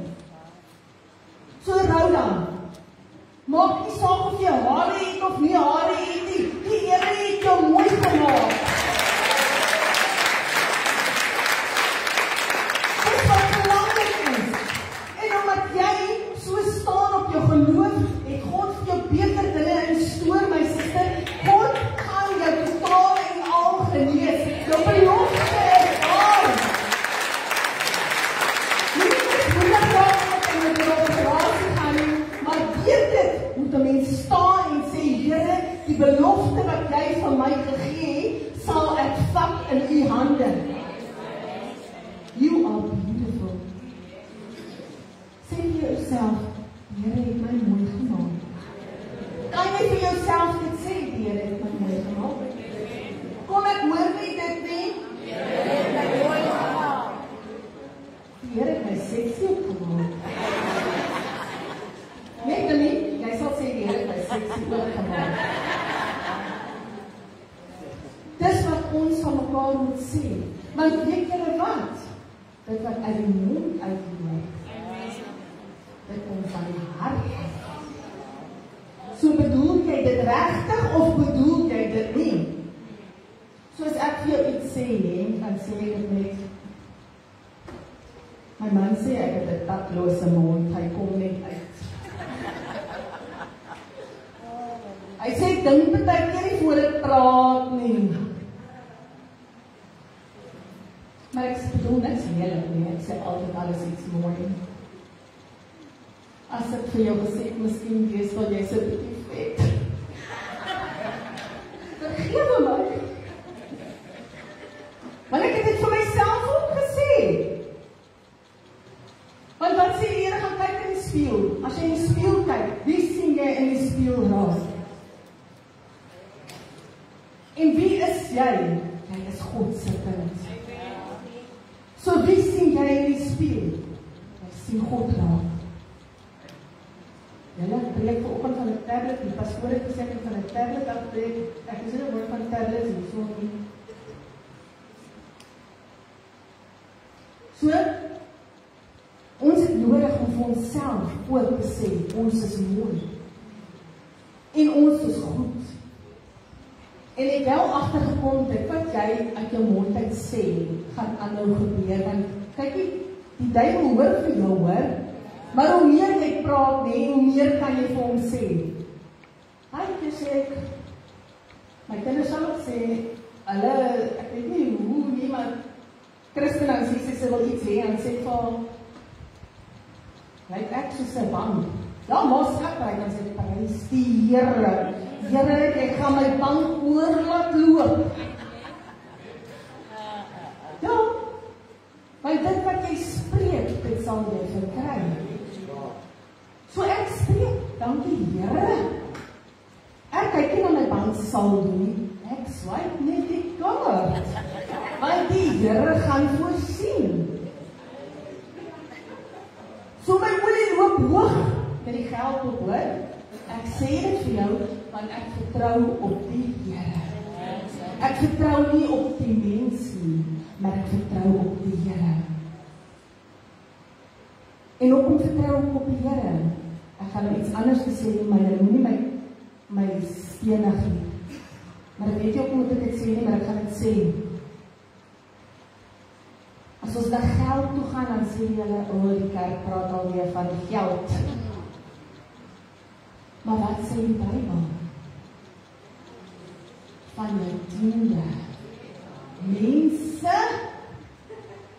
So rou dan. Maak nie saak of jy hare het of nie hare het nie. Die Here het jou mooi gemaak. Dis wat belangrik is. En omdat jy so staan op jou geloof, het God vir jou beter dinge in stoor, my suster. God gaan jou totaal en al genees. Jou belofte is daar. Nie net moeilik raak om met jou operasie gaan nie, maar weet dit, moet 'n mens staan en sê, Here, die belofte wat jy van my gegee het, sal ek vat in u hande. You are beautiful. Sê vir jouself, Here het my mooi gemaak. Kan jy vir jouself dit sê, die Here het my mooi gemaak? Kom ek hoor nie dit nie? Die Here het my mooi gemaak. Die Here het my seksie opgemaak. Net nie, jy sal sê die Here het my seksie opgemaak. Dis wat ons van mekaar moet sê. Want weet julle wat? Dit wat uit die mond uitloop. Dit kom van die hart. So bedoel jy dit regtig of bedoel jy dit nie? Soos ek vir jou iets sê, dan sê ek dit net. My man sê ek het 'n tatlose mond, hy kom net uit. Hy sê dink baie keer nie voor ek praat nie. Maar ek bedoel niks lelik nie, ek sê altyd alles iets mooi. As ek vir jou gesê, miskien wees wat jy so bietjie vet. Vergewe my. Maar ek het dit vir myself ook gesê. Want wat sê die Here, gaan kyk in die spieël. As jy in die spieël kyk, wie sien jy in die spieël raak? En wie is jy? Jy is God se kind. So wie sien jy in die spieël? Jy sien God raak. Julle preek vanoggend van 'n tablet, die pastoor het gesê ek van 'n tablet afpreek. Ek is nie 'n woord van tablet nie, so nie. So, ons het nodig om vir onsself ook te sê, ons is mooi. En ons is goed. En ek wel agtergekom, dit wat jy uit jou mond uit sê, gaan aanhou gebeur, want kyk die duiwel hoor vir jou hoor, maar hoe meer jy praat, hoe meer kan jy vir hom sê. Hy sê ek, my kinders sal ook sê, hulle, ek weet nie hoe nie, maar Christen dan sê sy wil iets hê, en sê vir, lyk ek soos 'n bank. Ja, maar skat, dan sê ek, prys die Here. Here, ek gaan my bank oor laat loop. Ja, want dit wat jy spreek, dit sal jy verkry. So ek spreek, dankie Here. Ek kyk nie na my bank saldo nie, ek swipe net die kaart. Want die Here gaan voorsien. So my olie loop hoog met die geld op hoor. Ek sê dit vir jou, want ek vertrou op die Here. Ek vertrou nie op die mens nie, maar ek vertrou op die Here. En op om vertrou op die Here, ek gaan nou iets anders gesê, maar jy moet nie my stenig nie. Maar ek weet nie ook moet ek dit sê nie, maar ek gaan dit sê. As ons na geld toe gaan, dan sê julle, die kerk praat alweer van geld. Maar wat sê die Bybel? Van jou tiende. Mense,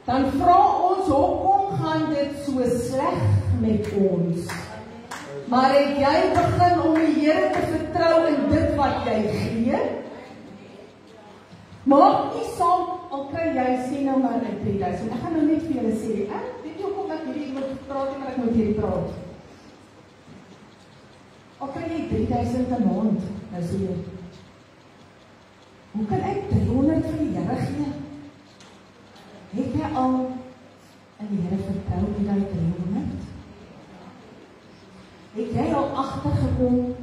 dan vra ons, hoekom gaan dit so sleg met ons? Maar het jy begin om die Here te vertrou in dit wat jy gee? Maak nie saam, al kry jy sê nou maar 3000. Ek gaan nou net vir julle sê, weet jy hoekom ek hierdie moet praat, maar ek moet hierdie praat. Al kry jy 3000 'n maand, nou sê jy, hoe kan ek 300 vir die Here gee? Het jy al in die Here vertrou in die 300? Het jy al agtergekom,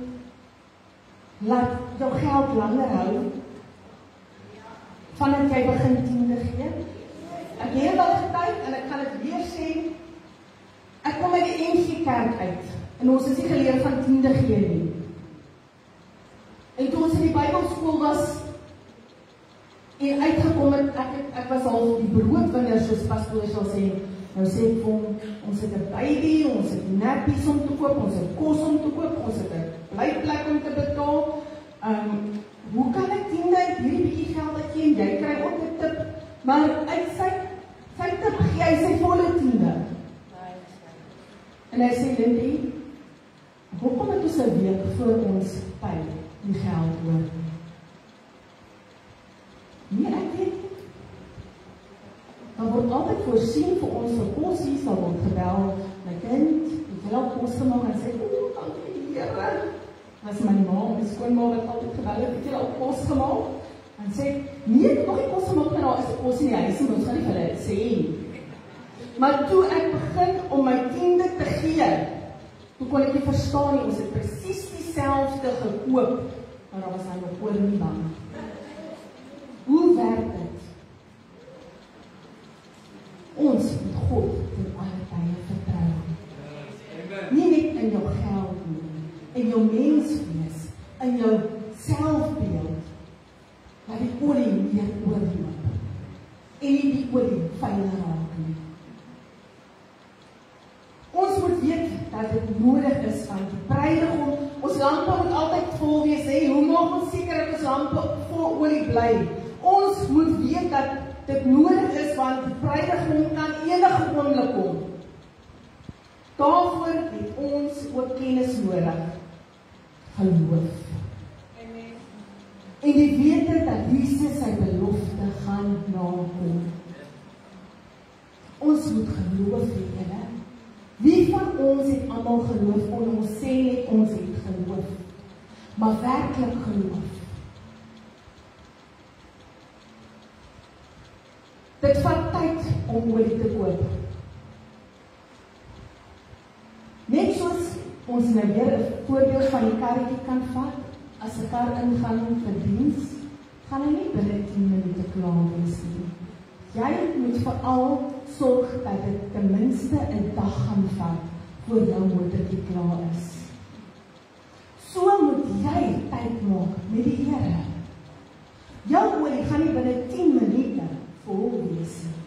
laat jou geld langer hou, vandat jy begin tiende gee? Ek het al getuig, en ek gaan dit weer sê, ek kom uit die NG Kerk uit, en ons is nie geleer van tiende gee nie. En toe ons in die Bybelskool was, en uitgekom het, ek was al die broodwinner, soos pastoor sal sê, nou sê ek vir hom, ons het 'n baby, ons het nappies om te koop, ons het kos om te koop, ons het 'n blyplek om te betaal, hoe kan ek tiende hierdie bietjie geld dat jy en jy kry ook 'n tip, maar uit sy tip gee hy sy volle tiende. En hy sê, Lindy, hoekom het ons 'n week voor ons pay die geld hoor? Nee, ek weet. Dan word altyd voorsien vir ons vir kosies, dan word gebel, my kind, het jy al kos gemaak, en sê, dankie Here. Dat is my ma, my skoonma wat altyd gebel het jy al kos gemaak? En sê, nee, ek het nog nie kos gemaak, maar daar is 'n kos in die huis, en ons gaan nie vir hulle sê. Maar toe ek begin om my tiende te gee, toe kon ek nie verstaan nie, ons het presies dieselfde gekoop, maar daar was hy nog oor nie bang. Hoe werk dit? Ons moet God ten alle tye vertrou. Nie net in jou geld nie, in jou menswees, in jou selfbeeld, dat die olie meer oorloop, en nie die olie veilig raak nie. Ons moet weet dat dit nodig is van die bruidegom. Ons lampe moet altyd vol wees, hoe maak ons seker dat ons lampe vol olie bly? Ons moet weet dat dit nodig is, want die bruidegom kan enige oomblik kom. Daarvoor het ons ook kennis nodig. Geloof. En die wete dat Jesus sy belofte gaan nakom. Ons moet geloof hê, julle. Wie van ons het almal geloof, en ons sê net ons het geloof, maar werklik geloof. Dit vat tyd om olie te koop. Net soos ons nou weer 'n voorbeeld van die karretjie kan vat, as 'n kar ingaan vir diens, gaan hy nie binne 10 minute klaar wees nie. Jy moet veral sorg dat dit ten minste 'n dag gaan vat voor jou motortjie klaar is. So moet jy tyd maak met die Here. Jou olie gaan nie binne 10 minute vol wees nie.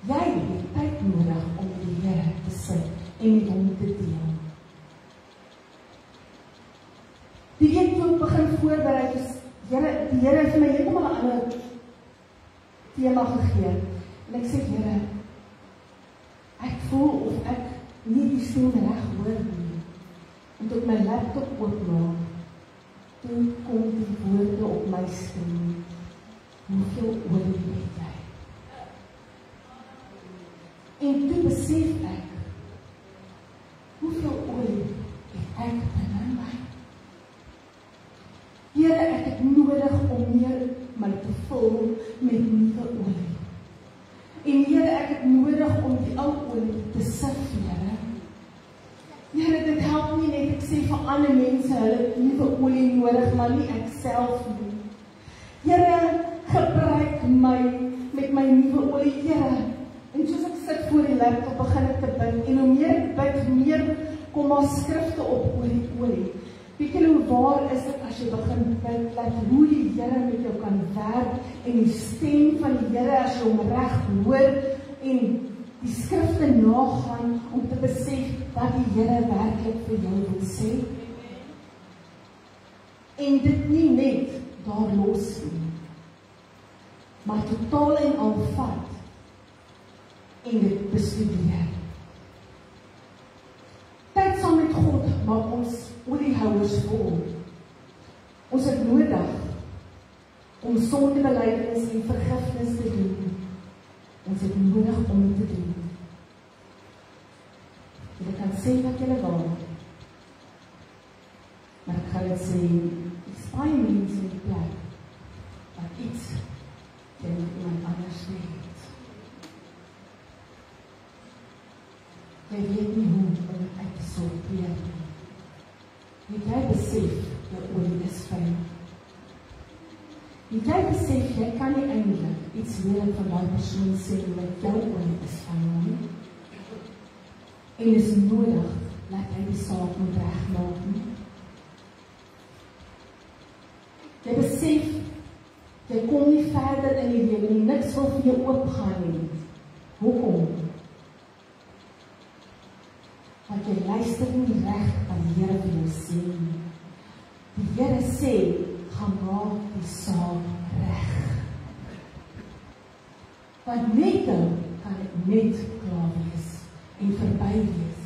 Jy het tyd nodig om met die Here te sit en met hom te deel. Die week toe ek begin voorberei, die Here het vir my heeltemal 'n ander tema gegee. En ek sê, Here, ek voel of ek nie die stem reg hoor nie. En toe ek my laptop oopmaak, toe kom die woorde op my stem. Hoeveel olie het jy? En toe besef ek, hoeveel olie het ek binne my? Here, ek het nodig om meer my te vul met nuwe olie. En Here, ek het nodig om die ou olie te sif, Here. Here, dit help nie net ek sê vir ander mense, hulle het nuwe olie nodig, maar nie ek self nie. Here, gebruik my met my nuwe olie, Here. En soos ek sit voor die laptop, begin ek te bid. En hoe meer ek bid, meer kom maar skrifte op oor die olie. Weet jy hoe waar is dit as jy begin bid, dat hoe die Here met jou kan werk, en die stem van die Here as jy hom reg hoor, en die skrifte nagaan, om te besef wat die Here werklik vir jou wil sê. En dit nie net daar los nie, maar totaal en al vat, en dit bestudeer. Tyd saam met God maak ons oliehouers vol. Ons het nodig om sondebelydenis en vergifnis te doen. Ons het nodig om dit te doen. Jy kan sê wat jy wil, maar ek gaan dit sê, ek spaai mense in die plek, wat iets jy met iemand anders weet. Jy weet nie hoe om dit uit te sorteer nie. Het jy besef, jou olie is fyn. Het jy besef, jy kan nie eintlik iets lelijk van die persoon sê, dat jou olie is fyn nie. En is nodig, dat jy die saak moet regmaak nie. Jy besef, jy kom nie verder in die lewe nie, niks wil vir jou oopgaan nie. Hoekom? Want jy luister nie reg wat die Here vir jou sê nie. Die Here sê, gaan maak die saak reg. Want net dan kan dit net klaar wees en verby wees.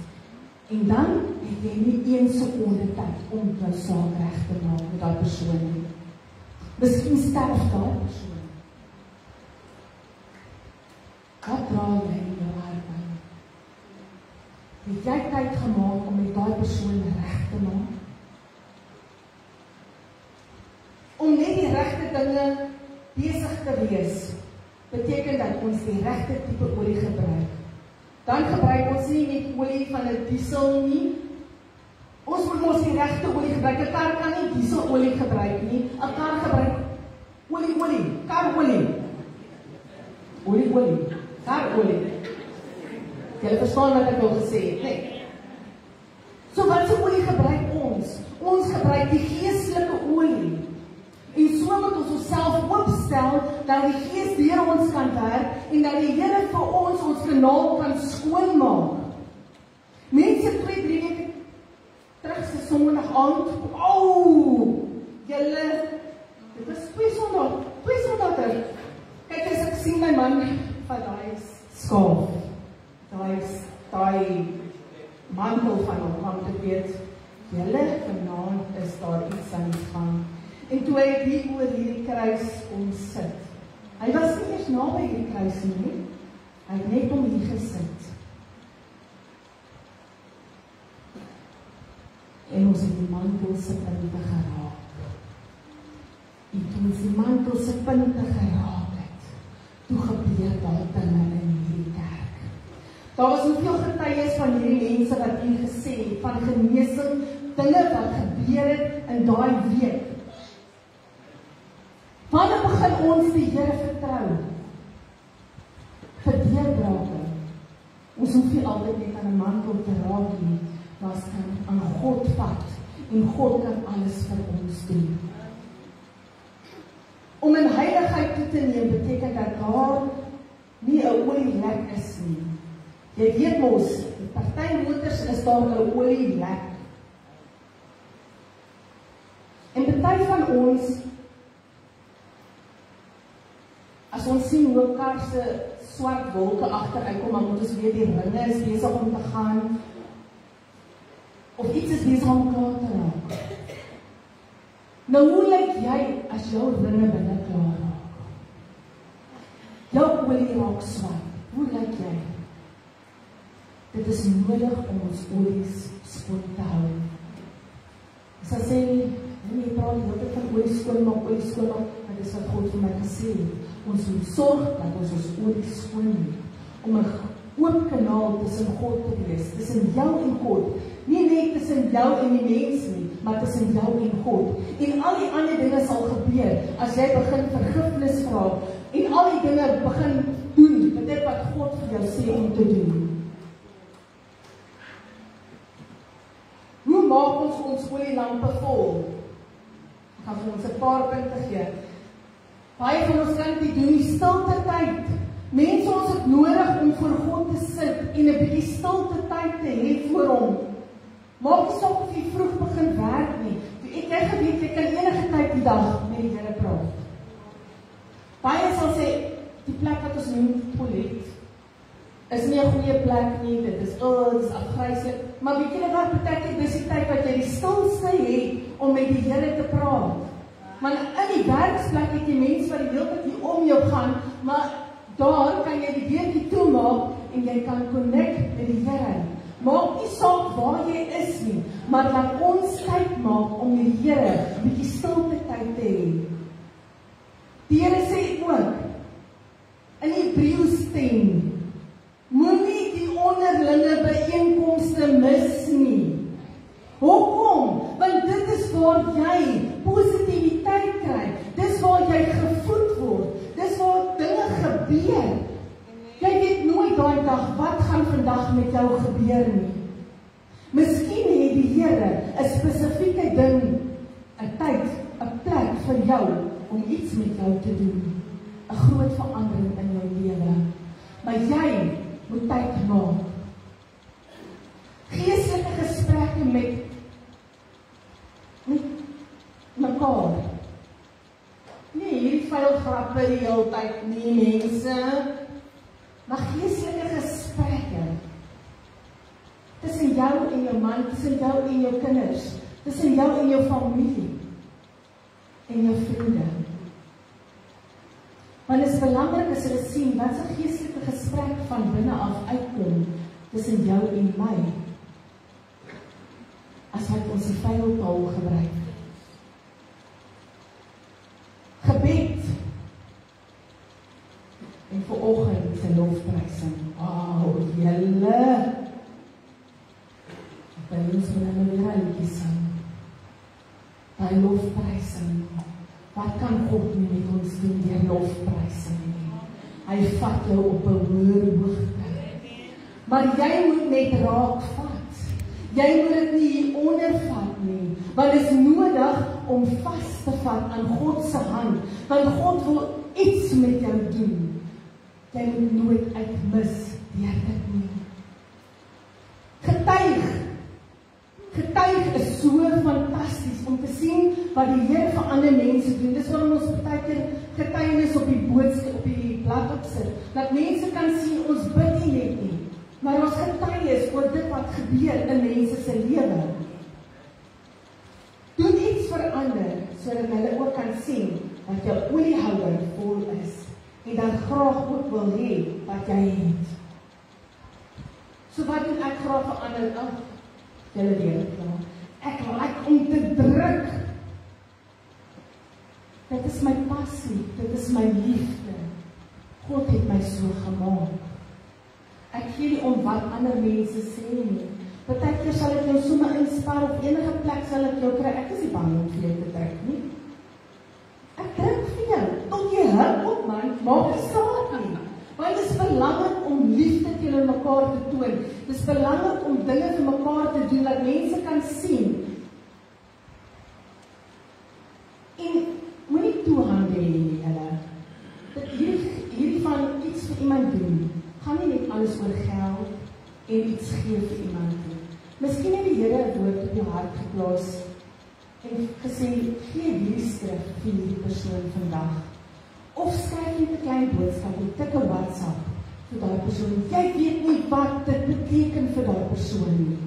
En dan het jy nie 1 sekonde tyd om jou saak reg te maak met daai persoon nie. Miskien sterf daai persoon. Wat dra jy in jou hart aan? Het jy tyd gemaak om met daai persoon reg te maak? Om net die regte dinge besig te wees, beteken dat ons die regte tipe olie gebruik. Dan gebruik ons nie net olie van 'n diesel nie. Ons moet ons die regte olie gebruik. 'n Kar kan nie dieselolie gebruik nie. 'n Kar gebruik olie, karolie. Olie, karolie. Jy verstaan wat ek al gesê het, nee. So wat se olie gebruik ons? Ons gebruik die geestelike olie. En so moet ons onsself opstel, dat die Gees deur ons kan werk, en dat die Here vir ons kanaal kan skoonmaak. Mense 2-3 weke terug se Sondag aand, julle, dit was 2 Sondag terug. Kyk, as ek sien my man van daai skaaf, daai mantel van hom, want ek weet, julle vanaand is daar iets aan die gang. En toe hy hier oor hierdie kruis kom sit. Hy was nie eers naby hierdie kruis nie. Hy het net om hier gesit. En ons het die mantel se punte geraak. En toe ons die mantel se punte geraak het, toe gebeur daar dinge in hierdie kerk. Daar was soveel getuies van hierdie mense wat hier gesê het, van genesing, dinge wat gebeur het in daai week. Wanneer begin ons die Here vertrou? hoef nie altyd net aan 'n mantel te raak nie, maar ons kan aan God vat en God kan alles vir ons doen. Om in heiligheid toe te neem beteken dat daar nie 'n olielek is nie. Jy weet mos, die party motors is daar 'n olielek. En party van ons, as ons sien hoe 'n kar se swart wolke agteruitkom, dan moet ons weet die ringe is besig om te gaan, of iets is besig om klaar te raak. Nou hoe lyk jy as jou ringe binne klaar raak? Jou olie raak swart. Hoe lyk jy? Dit is nodig om ons olies skoon te hou. As ek sê, nee, jy praat nie van olie skoonmaak, dit is wat God vir my gesê het. Ons moet sorg dat ons olie skoon het, om 'n oop kanaal tussen God te wees, tussen jou en God. Nie net tussen jou en die mens nie, maar tussen jou en God. En al die ander dinge sal gebeur, as jy begin vergifnis vra, en al die dinge begin doen, met dit wat God vir jou sê om te doen. Hoe maak ons olielampe vol? Ek gaan vir ons 'n paar punte gee. Baie van ons kan dit doen die stilte tyd. Mense, ons het nodig om voor God te sit en 'n bietjie stilte tyd te hê voor hom. Maak nie saak of jy vroeg begin werk nie. Ek het geweet jy kan enige tyd die dag met die Here praat. Baie sal sê die plek wat ons noem toilet is nie 'n goeie plek nie. Dit is afgryslik. Maar weet jy wat beteken dis die tyd wat jy die stilste het om met die Here te praat. Maar in die werksplek het jy mense wat die hele tyd hier om jou gaan, maar daar kan jy die deurtjie toemaak en jy kan connect met die Here. Maak nie saak waar jy is nie, maar laat ons tyd maak om met die Here 'n bietjie stilte tyd te hê. Die Here sê ook in Hebreërs 10, moenie die onderlinge byeenkomste mis nie. Hoekom? Want dit is waar jy positiwiteit kry. Dis waar jy gevoed word. Dis waar dinge gebeur. Jy weet nooit daai dag, wat gaan vandag met jou gebeur nie. Miskien het die Here 'n spesifieke ding, 'n tyd, 'n plek vir jou, om iets met jou te doen. 'n Groot verandering in jou lewe. Maar jy moet tyd maak. Geestelike gesprekke met mekaar. Nee, hierdie vuil grappe die hele tyd nie, mense. Maar geestelike gesprekke tussen jou en jou man, tussen jou en jou kinders, tussen jou en jou familie en jou vriende. Want dit is belangrik as hulle sien wat 'n geestelike gesprek van binne af uitkom tussen jou en my, as wat ons die vuil taal gebruik. Gebed en vanoggend se lofprysing. Wow, julle. By ons moet hulle weer 'n liedjie sing. Daai lofprysing. Wat kan God nie met ons doen deur lofprysing nie? Hy vat jou op 'n hoër hoogte. Maar jy moet net raak vat. Jy moet dit nie hieronder vat nie. Want dit is nodig om vas te vat aan God se hand. Want God wil iets met jou doen. Jy moet nooit uitmis deur dit nie. Getuig is so fantasties om te sien wat die Here vir ander mense doen. Dis waarom ons baie keer getuienis op die boodskap op die blad opsit. Dat mense kan sien ons bid nie net nie, maar ons getuies oor dit wat gebeur in mense se lewe. Doen iets vir ander sodat hulle ook kan sien dat jou oliehouer vol is en dan graag ook wil hê wat jy het. So wat doen ek graag vir ander? Julle weet dit wel. Ek like om te druk. Dit is my passie, dit is my liefde. God het my so gemaak. Ek gee nie om wat ander mense sê nie. Partykeer sal ek jou sommer inspar op enige plek sal ek jou kry. Ek is nie bang om vir jou te druk nie. Ek druk vir jou, tot jy hou op man, maak nie saak nie. Want dit is belangrik om liefde teenoor mekaar te toon. Dis belangrik om dinge vir mekaar te doen, dat mense kan sien. En moenie toehande hê nie, julle. Hierdie van iets vir iemand doen, gaan nie net alles oor geld en iets gee vir iemand doen. Miskien het die Here 'n woord op jou hart geplaas en gesê, gee hierdie skrif vir hierdie persoon vandag. Of skryf net 'n klein boodskap, of tik 'n WhatsApp vir daai persoon. Jy weet nie wat dit beteken vir daai persoon nie.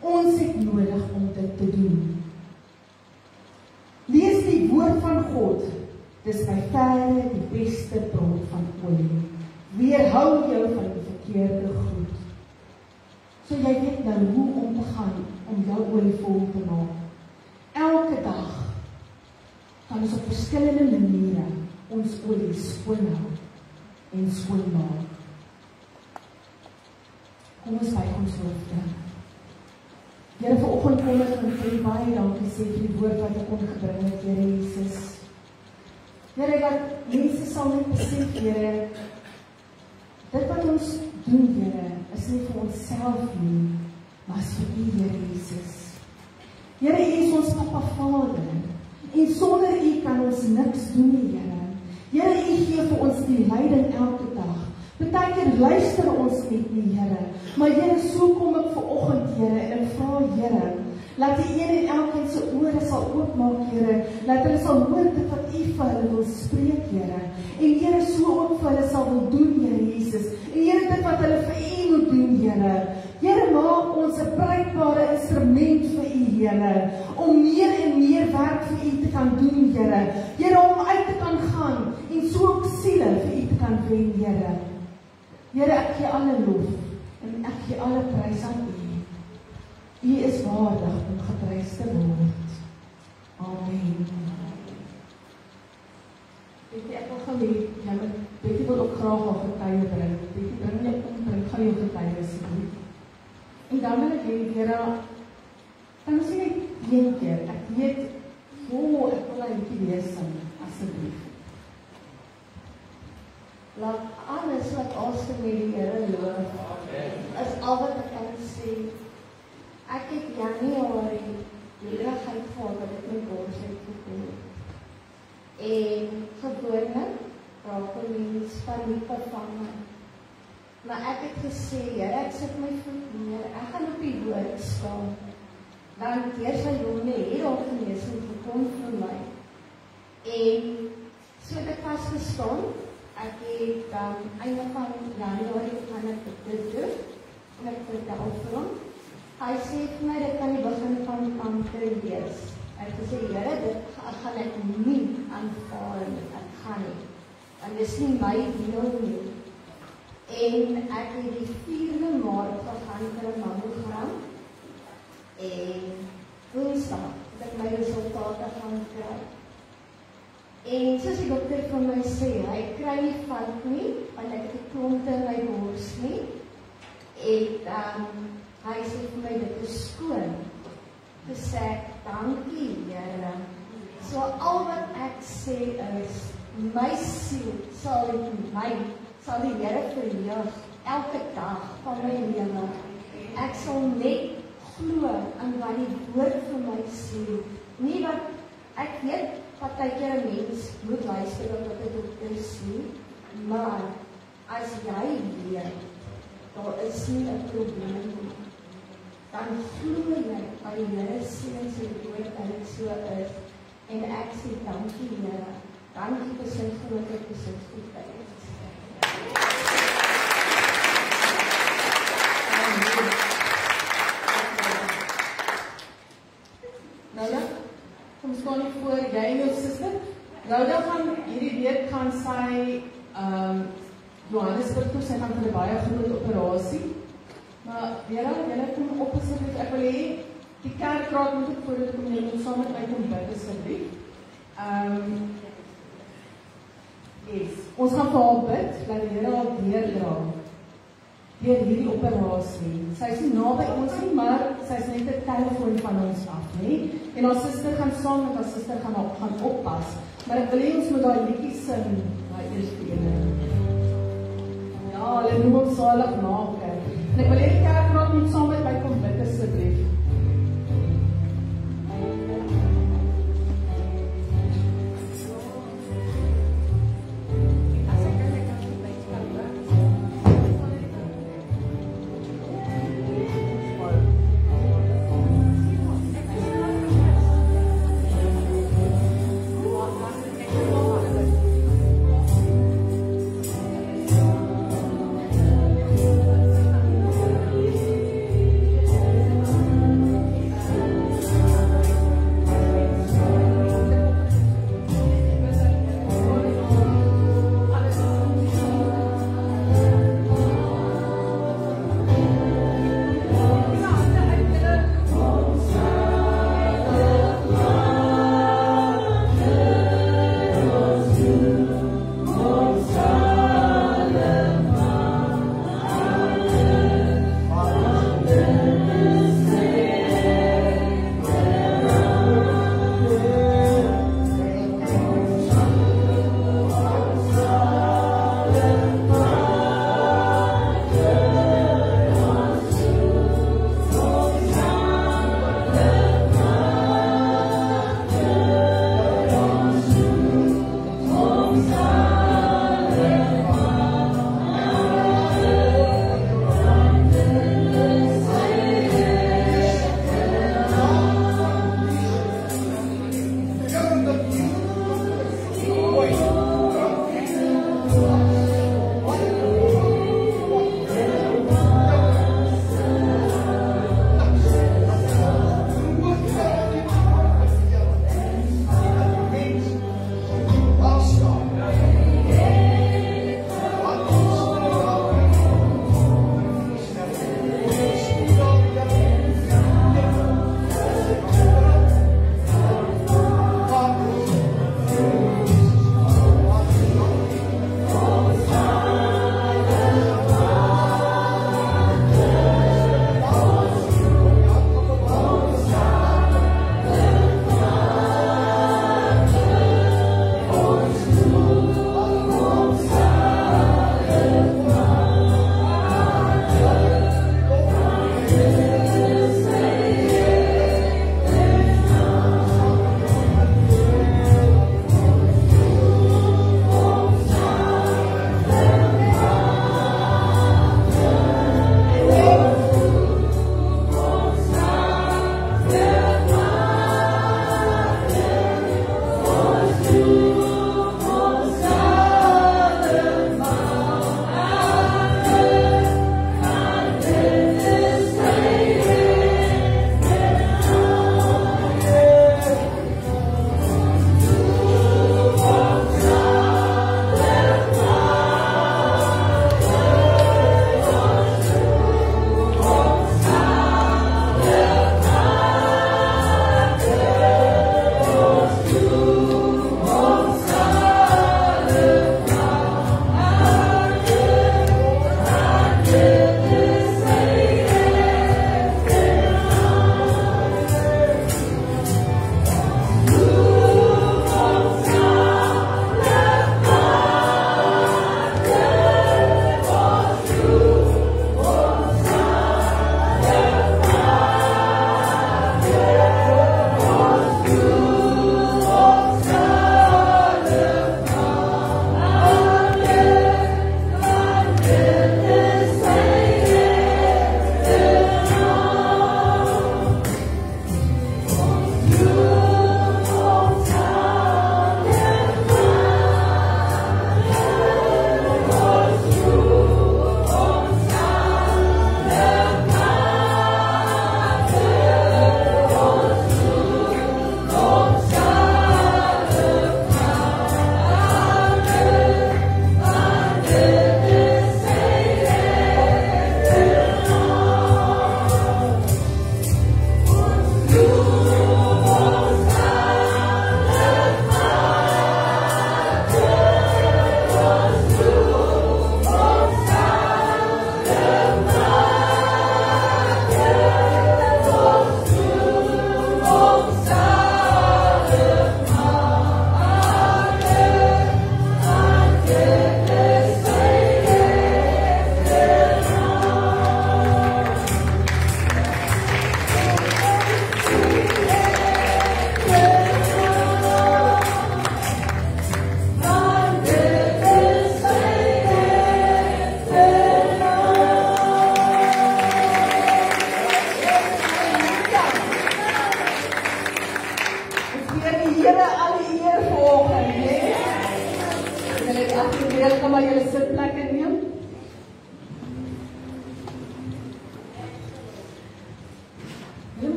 Ons het nodig om dit te doen. Lees die woord van God. Dis by verre die beste bron van olie. Weerhou jou van die verkeerde goed. So jy weet nou hoe om te gaan om jou olie vol te maak. Elke dag kan ons op verskillende maniere ons olie skoonhou en skoonmaak. Kom ons buig ons hoofde. Here, vanoggend kom ek en vir baie dankie sê vir die woord wat ek kon gebring het, Here Jesus. Here, dat mense sal net besef, Here, dit wat ons doen, Here, is nie vir onsself nie, maar is vir U, Here Jesus. Here, U is ons Papa Vader, en sonder U kan ons niks doen nie, Here. Here, U gee vir ons die leiding elke dag. Partykeer luister ons nie, Here, maar Here, so kom ek vanoggend, Here, en ek vra, Here, laat die een en elkeen se ore sal oopmaak, Here, laat hulle sal hoor dit wat U vir hulle wil spreek, Here, en Here, so ook vir hulle sal wil doen, Here Jesus, en Here, dit wat hulle vir U moet doen, Here, Here, maak ons 'n bruikbare instrument vir U, Here, om meer en meer werk vir U te kan doen, Here, Here, om uit te kan gaan, en so ook siele vir U te kan wen, Here. Here, ek gee alle lof, en ek gee alle prys aan U. U is waardig om geprys te word. Amen. Ek wil gaan weet, Betty wil ook graag al getuie bring. Betty, bring jou gaan jou getuie asseblief. En dan wil ek hê, Here, kan ons net een keer, ek weet, ek wil 'n bietjie weer sing, asseblief. Laat alles wat ons met die Here loof, is al wat ek kan sê. Ek het Januarie ledigheid gehad dat ek my bors het gevoel. En gewoonlik raak 'n mens paniek van my. Maar ek het gesê, Here, ek sit my voet neer, ek gaan op die woord staan. Dan deur sy jonge het al genesing gekom vir my. En so het ek vasgestaan. Ek het dan einde van Januarie gaan ek dit doen. En ek vertel vir hom. Hy sê vir my, dit kan die begin van kanker wees. Ek het gesê, Here, dit gaan ek nie aanvaar nie. Ek gaan nie. En dis nie my wil nie. En ek het die 4de Maart gegaan vir 'n mammogram. En Woensdag het ek my resultate gaan kry. En soos die dokter vir my sê, hy kry nie fout nie, want ek het 'n klomp in my bors nie. En hy sê vir my, dit is skoon. Gesê, dankie, Here. So al wat ek sê is, my siel sal die Here verheug elke dag van my lewe. Ek sal net glo aan wat die woord vir my sê. Nie wat ek weet, partykeer 'n mens moet luister wat die dokter sê, maar as jy weet, daar is nie 'n probleem nie, dan glo jy aan die Here sê en sy woord dat dit so is. En ek sê dankie, Here. Dankie vir sy grootheid, vir sy goedheid. Nou, kom staan nie voor jy en jou suster. Nou dan gaan hierdie week gaan sy Johannesburg toe, sy gaan vir 'n baie groot operasie. Maar julle kom op asseblief, ek wil hê die kerkraad moet ek voordat kom neem en saam met my kom bid asseblief. Yes. Ons gaan vir haar bid, dat die Here haar deurdra deur hierdie operasie. Sy is nie naby ons nie, maar sy is net 'n telefoon van ons af, nie? En haar suster gaan saam met haar suster gaan oppas. Maar ek wil hê ons moet daai liedjie sing, daai eerste ene. zalig maak. En ek wil hê die kerkraad moet saam met my kom bid asseblief.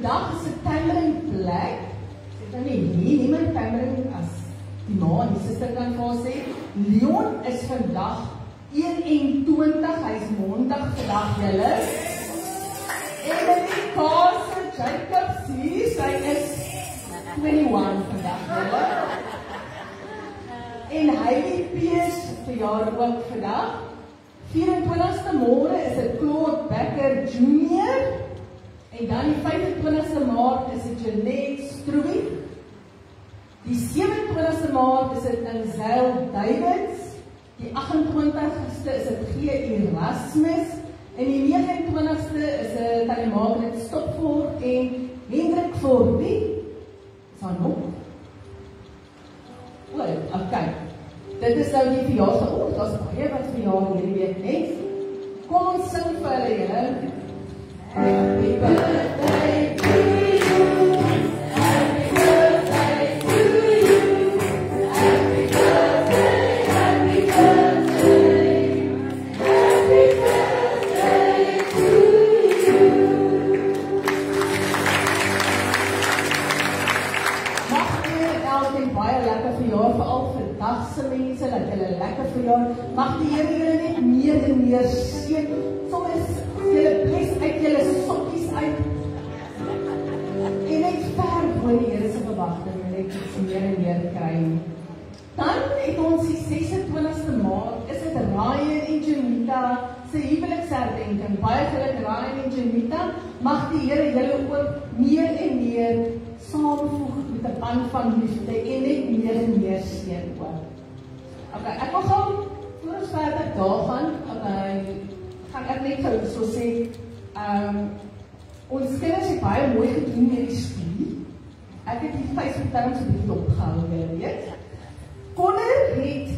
vandag is 'n tendering plek. Ek weet nie, niemand tendering as die ma en die suster kan vir ons sê. Leon is vandag 21, hy is mondig vandag julle. En die Carson Jacobs hier, sy is 21 vandag julle. En Heidi Peers verjaar ook vandag. 24ste môre is dit Claude Becker Jr. En dan die 25ste Maart is dit Jeanette Strooi. Die 27ste Maart is dit Inzel Davids. Die 28ste is dit G. Erasmus. En die 29ste is dit Tannie Margaret Stopford en Hendrik Forby. Is daar nog? Okay. Dit is nou die verjaarsdag. Dat is baie wat verjaar hierdie week net. Kom ons sing vir hulle julle. Happy birthday to you. Happy birthday to you. Happy birthday, happy birthday. Happy birthday to you. Mag elkeen baie lekker verjaar, veral vandagse mense, dat julle lekker verjaar. Mag die Here julle net meer en meer seën. Soms julle bless uit julle sokkies uit. En net ver bo die Here se verwagting en net iets meer en meer kry. Dan het ons die 26ste Maart, is dit Ryan en Janita se huweliksherdenking. Baie geluk Ryan en Janita. Mag die Here julle ook meer en meer saamvoeg met 'n band van liefde en net meer en meer seën ook. Okay, ek wil gou voor ons verder daarvan, gaan ek net gou so sê, ons kinders het baie mooi gedoen met die studie. Ek het die Facebook-terms so 'n bietjie opgehou, julle weet. Connor het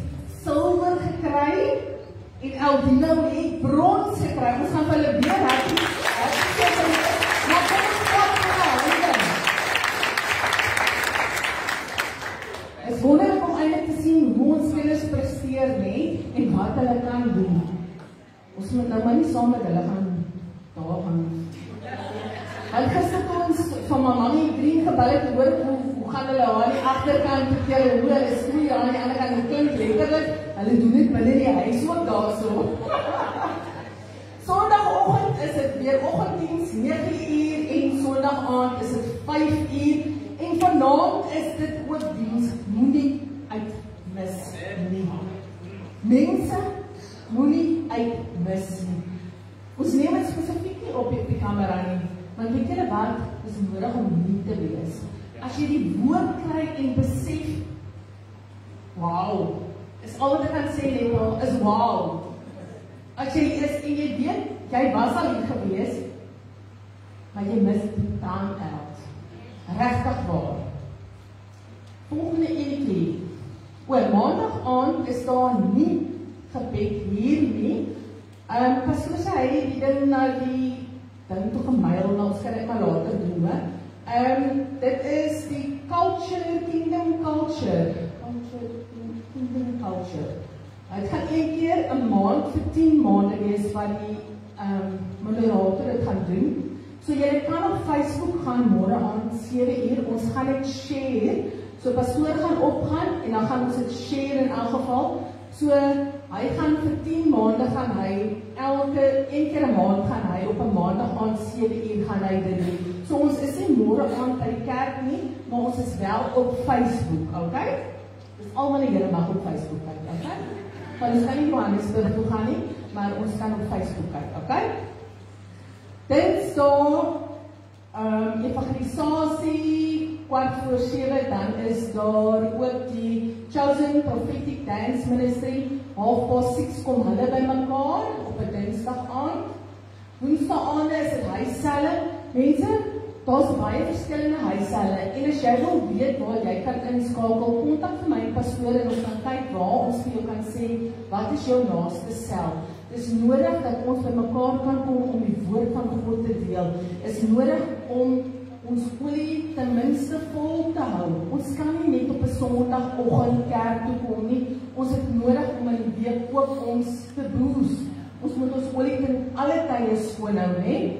silwer gekry en Aldino het brons gekry. Ons gaan vir hulle weer hartjie. Maar kom ons klap vir hulle. Is wonderlik om eintlik te sien hoe ons kinders presteer, nee, en wat hulle kan doen. Ons moet nou maar nie saam met hulle gaan daar gaan. Hulle gister toe ons van my mammy Green gebel het hoor hoe gaan hulle aan die agterkant vertel hoe hulle stoei aan die ander kant klink letterlik. Hulle doen dit binne die huis ook daarso. Sondagoggend is dit weer oggenddiens 9uur en Sondag aand is dit 5uur en vanaand is dit ook diens. Moenie uitmis nie. Mense, moenie uitmis nie. Ons neem dit spesifiek nie op die kamera nie, want weet julle wat, is nodig om nie te wees. As jy die woord kry en besef, wow, is al wat ek kan sê net is wow. As jy is en jy weet, jy was al hier gewees, maar jy mis die tand uit. Regtig waar. Volgende enetjie. Maandag aand is daar nie gebed hier nie. Pastoor sê hy die ding na die ding toe gemail, nou ons kan dit maar later doen. Dit is die Kingdom Culture. Het gaan een keer 'n maand vir 10 maande wees wat die moderator dit gaan doen. So jy kan op Facebook gaan môre aand 7uur, ons gaan dit share. So pastoor gaan opgaan en dan gaan ons dit share in elk geval. So hy gaan vir 10 maande gaan hy een keer 'n maand gaan hy op 'n maandag aand 7uur gaan hy dit doen. So ons is nie môre aand by die kerk nie, maar ons is wel op Facebook, okay? Dis almal die Here mag op Facebook kyk, okay? Want ons kan nie Johannesburg toe gaan nie, maar ons kan op Facebook kyk, okay? Dit staan evangelisasie 6:45, dan is daar ook die Chosen Prophetic Dance Ministry, 6:30 kom hulle by mekaar op 'n Dinsdag aand. Woensdag aand is dit huiscelle. Mense, daar's baie verskillende huiscelle en as jy wil weet waar jy kan inskakel, kontak vir my pastoor en ons kan kyk waar ons vir jou kan sê wat is jou naaste sel. Dis nodig dat ons by mekaar kan kom om die woord van God te deel. Is nodig om ons olie ten minste vol te hou. Ons kan nie net op 'n Sondagoggend kerk toe kom nie. Ons het nodig om in die week ook ons te boost. Ons moet ons olie ten alle tye skoon hou, né?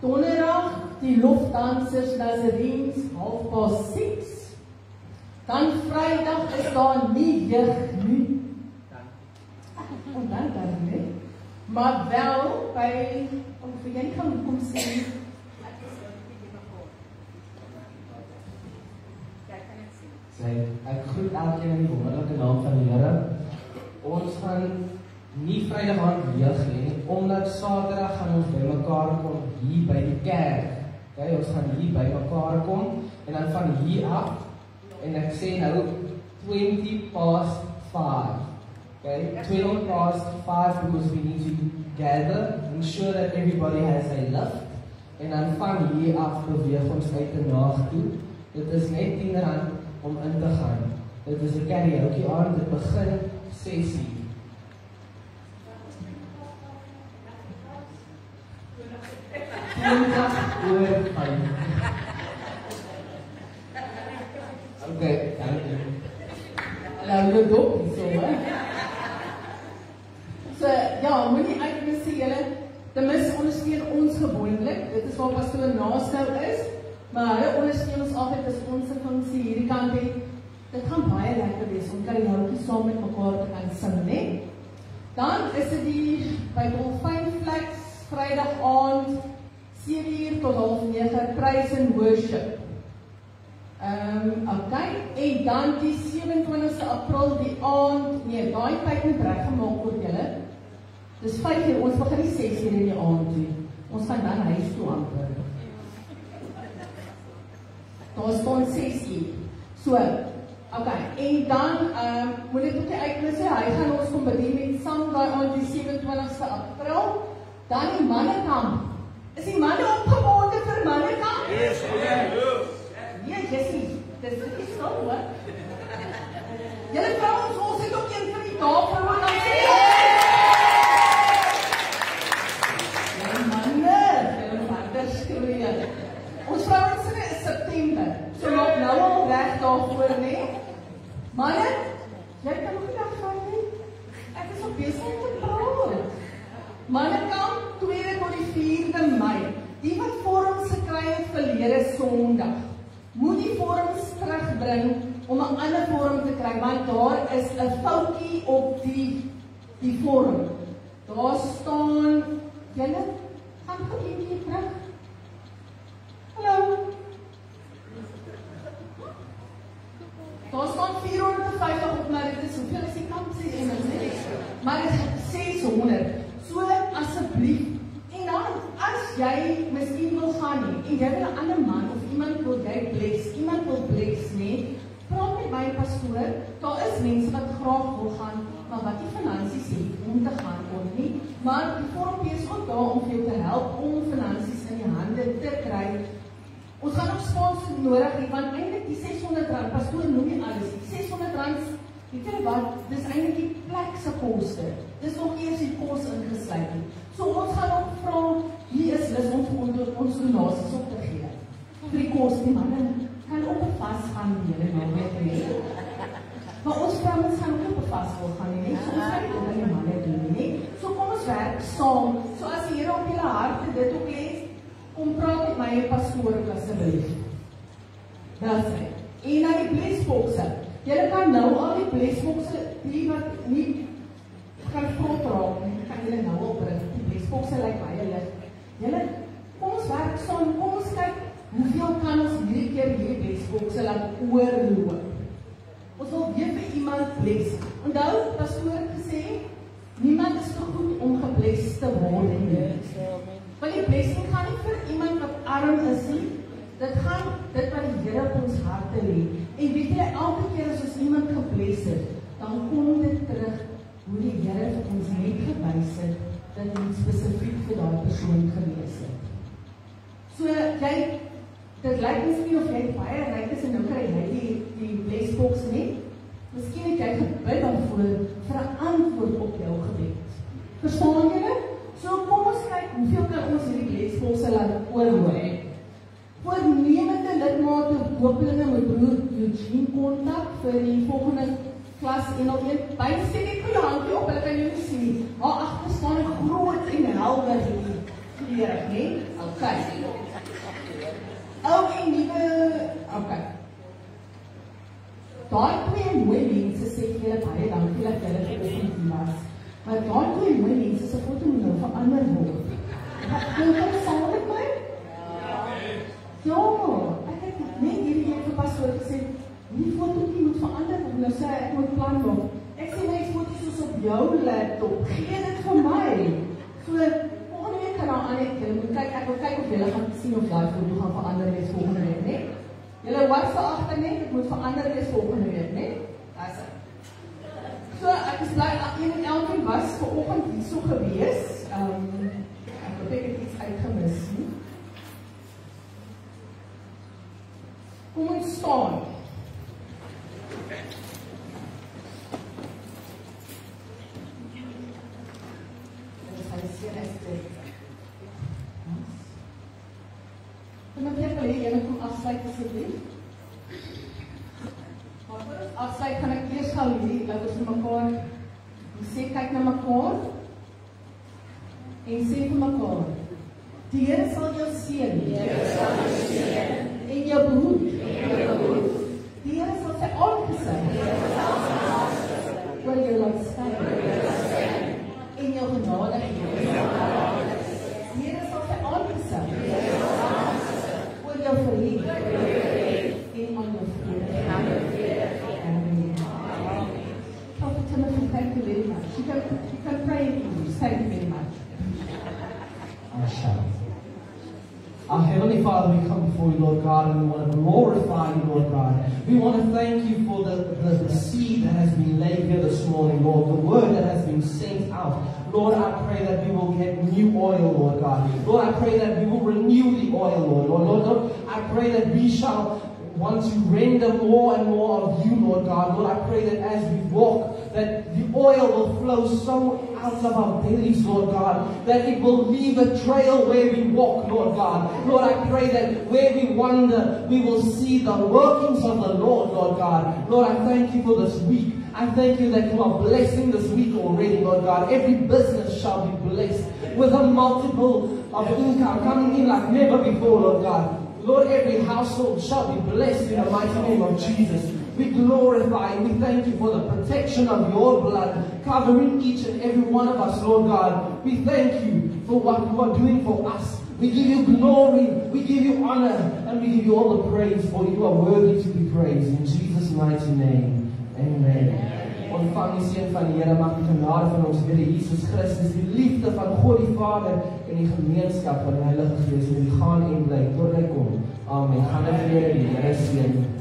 Donderdag die lofdansers Nazareens 6:30. Dan Vrydag is daar nie jeug nie. En dan nie. Maar wel by, of jy kan kom sê, ek groet elkeen in die wonderlike naam van die Here. Ons gaan nie Vrydag aand jeug hê nie, omdat Saterdag gaan ons by mekaar kom hier by die kerk. Okay, ons gaan hier by mekaar kom, en dan van hier af, en ek sê nou 5:20. Okay, 5:20 because we need to gather, ensure that everybody has a lift, en dan van hier af beweeg ons uit die nag toe. Dit is net R10 om in te gaan. Dit is 'n karaoke aand, dit begin 6:00. Okay, dankie. Nou, jy dop nie so, hè? So, ja, moenie uitmis sê julle, ten minste ondersteun ons gewoonlik, dit is waar pastoor Naasnou is, maar hulle ondersteun ons altyd as ons funksie hierdie kant het. Dit gaan baie lekker wees om karaoke saam met mekaar te kan sing, né? Dan is dit die by Dolfyn Flex Vrydag aand 7:00 tot 8:30 praise and worship. Okay, en dan die 27ste April die aand, nee, daai tyd moet reggemaak word julle. Dis 5:00, ons begin nie 6:00 in die aand toe. Ons gaan dan huis toe amper. Daar staan 6:00. So, okay, en dan moet ek ook uitmis sê, hy gaan ons kom bedien met sang daai aand die 27ste April. Dan die mannekamp. Is die manne opgewonde vir mannekamp? Yes, Ja, Jessie, dis nie so, hoor. Julle vrouens, ons het ook een vir die tafel, maar dan sê ja, manne, julle moet harder skree. Ons vrouens is September, so maak nou al reg daarvoor, né? Manne, jy kan nog nie afgaan nie. Ek is op besig om te praat. Mannekamp, 2 tot die 4de Mei. Die wat vorms gekry het verlede Sondag, moet die vorms terugbring om 'n ander vorm te kry, want daar is 'n foutjie op die vorm. Daar staan, julle, gaan gou eendag terug. Hallo. Daar staan 450 op, maar dit is hoeveel is die kamp? 600, maar dit is 600. So, asseblief, en dan, as jy miskien wil gaan nie, en jy wil 'n ander man, of iemand wil jy bless, iemand wil bless nie, praat met my pastoor, daar is mense wat graag wil gaan, maar wat die finansies het om te gaan of nie, maar die vormpie is ook daar om vir jou te help, om finansies in die hande te kry. Ons gaan ook sponsor nodig hê, want eintlik die R600, pastoor noem nie alles, die R600, weet jy wat, dis eintlik die plek se koste, dis nog eers die kos ingesluit nie. So ons gaan ook vra, wie is lus om ons donasies op te gee. Vir die kos, die manne kan op 'n vas gaan julle nou weet nie. Maar ons vrouens gaan ook op 'n vas wil gaan nie, so ons gaan nie dit aan die manne doen nie. So kom ons werk saam. So as die Here op julle harte dit ook lê, kom praat met my pastoor asseblief. Dis reg. En dan die blesbokse. Julle kan nou al die blesbokse, die wat nie kan vrot raak nie, kan julle nou opbring. Die blesbokse lyk baie lig. Julle, kom ons werk saam, kom ons kyk, hoeveel kan ons hierdie keer hierdie blesbokse laat oorloop. Ons wil weer vir iemand bless. Onthou, pastoor het gesê, niemand is te goed om gebless te word nie. Want die blessing gaan nie vir iemand wat arm is nie, dit gaan dit wat die Here op ons harte lê. En weet jy, elke keer as ons iemand gebless het, dan kom dit terug hoe die Here vir ons net gewys het, dat dit spesifiek vir daai persoon gewees het. So, dit lyk miskien of jy baie ryk is en nou kry jy die blesbox nie. Miskien het jy gebid daarvoor vir 'n antwoord op jou gebed. Verstaan julle? So kom ons kyk hoeveel kan ons hierdie blesboxe laat oorloop. Voornemende lidmate of doopelinge met broer Eugene kontak vir die volgende klas en al een bysê net goeie handjie op, hulle kan jy nie sien. Daar agter staan 'n groot en helder kleur, né? Okay. Okay. Daai twee mooi mense sê vir julle baie dankie dat julle vanoggend hier was. Maar daai twee mooi mense se foto moet nou verander word. Jy kan saam met my? Ja, ek het net hierdie week vir pastoor gesê, die fotootjie moet verander word. Nou sê ek moet plan maak. Ek sê my foto's soos op jou laptop. Gee dit vir my. So volgende week gaan daar aan net julle moet kyk, ek wil kyk of julle gaan sien of daai foto gaan verander wees volgende week, né? Julle wat veragter net, dit moet verander wees volgende week, né? Dis dit. So ek is bly een en elkeen was vanoggend hierso gewees. Ek hoop ek het iets uitgemis nie. Kom ons staan. Kom ek wil hê julle kom afsluit asseblief. Maar voor ons afsluit gaan ek eers gou hier laat ons vir mekaar sê kyk na mekaar en sê vir mekaar die Here sal jou seën. Die Here sal jou seën. En jou behoed. Die Here sal sy aangesig oor jou laat skyn. En jou genade gee. Die Here sal sy aangesig oor jou verlief en aan jou vrede. Amen. Prophet Timothy, thank you very much. You can pray in English. Thank you very much. Our Heavenly Father, we come before you, Lord God, and we want to glorify you, Lord God. We want to thank you for the seed that has been laid here this morning, Lord, the word that has been sent out. Lord, I pray that we will get new oil, Lord God. Lord, I pray that we will renew the oil, Lord. Lord, I pray that we shall want to render more and more of you, Lord God. Lord, I pray that as we walk, that the oil will flow so out of our bellies, Lord God, that it will leave a trail where we walk, Lord God. Lord, I pray that where we wander, we will see the workings of the Lord, Lord God. Lord, I thank you for this week. I thank you that you are blessing this week already, Lord God. Every business shall be blessed with a multiple of income coming in like never before, Lord God. Lord, every household shall be blessed in the mighty name of Jesus. We glorify and we thank you for the protection of your blood covering each and every one of us, Lord God. We thank you for what you are doing for us. We give you glory, we give you honor, and we give you all the praise, for you are worthy to be praised. In Jesus' mighty name, amen. Ontvang die seën van die Here, mag die genade van ons Here Jesus Christus, die liefde van God die Vader en die gemeenskap van die Heilige Gees met u gaan en bly tot hy kom. Amen. Gaan in vrede, die Here seën.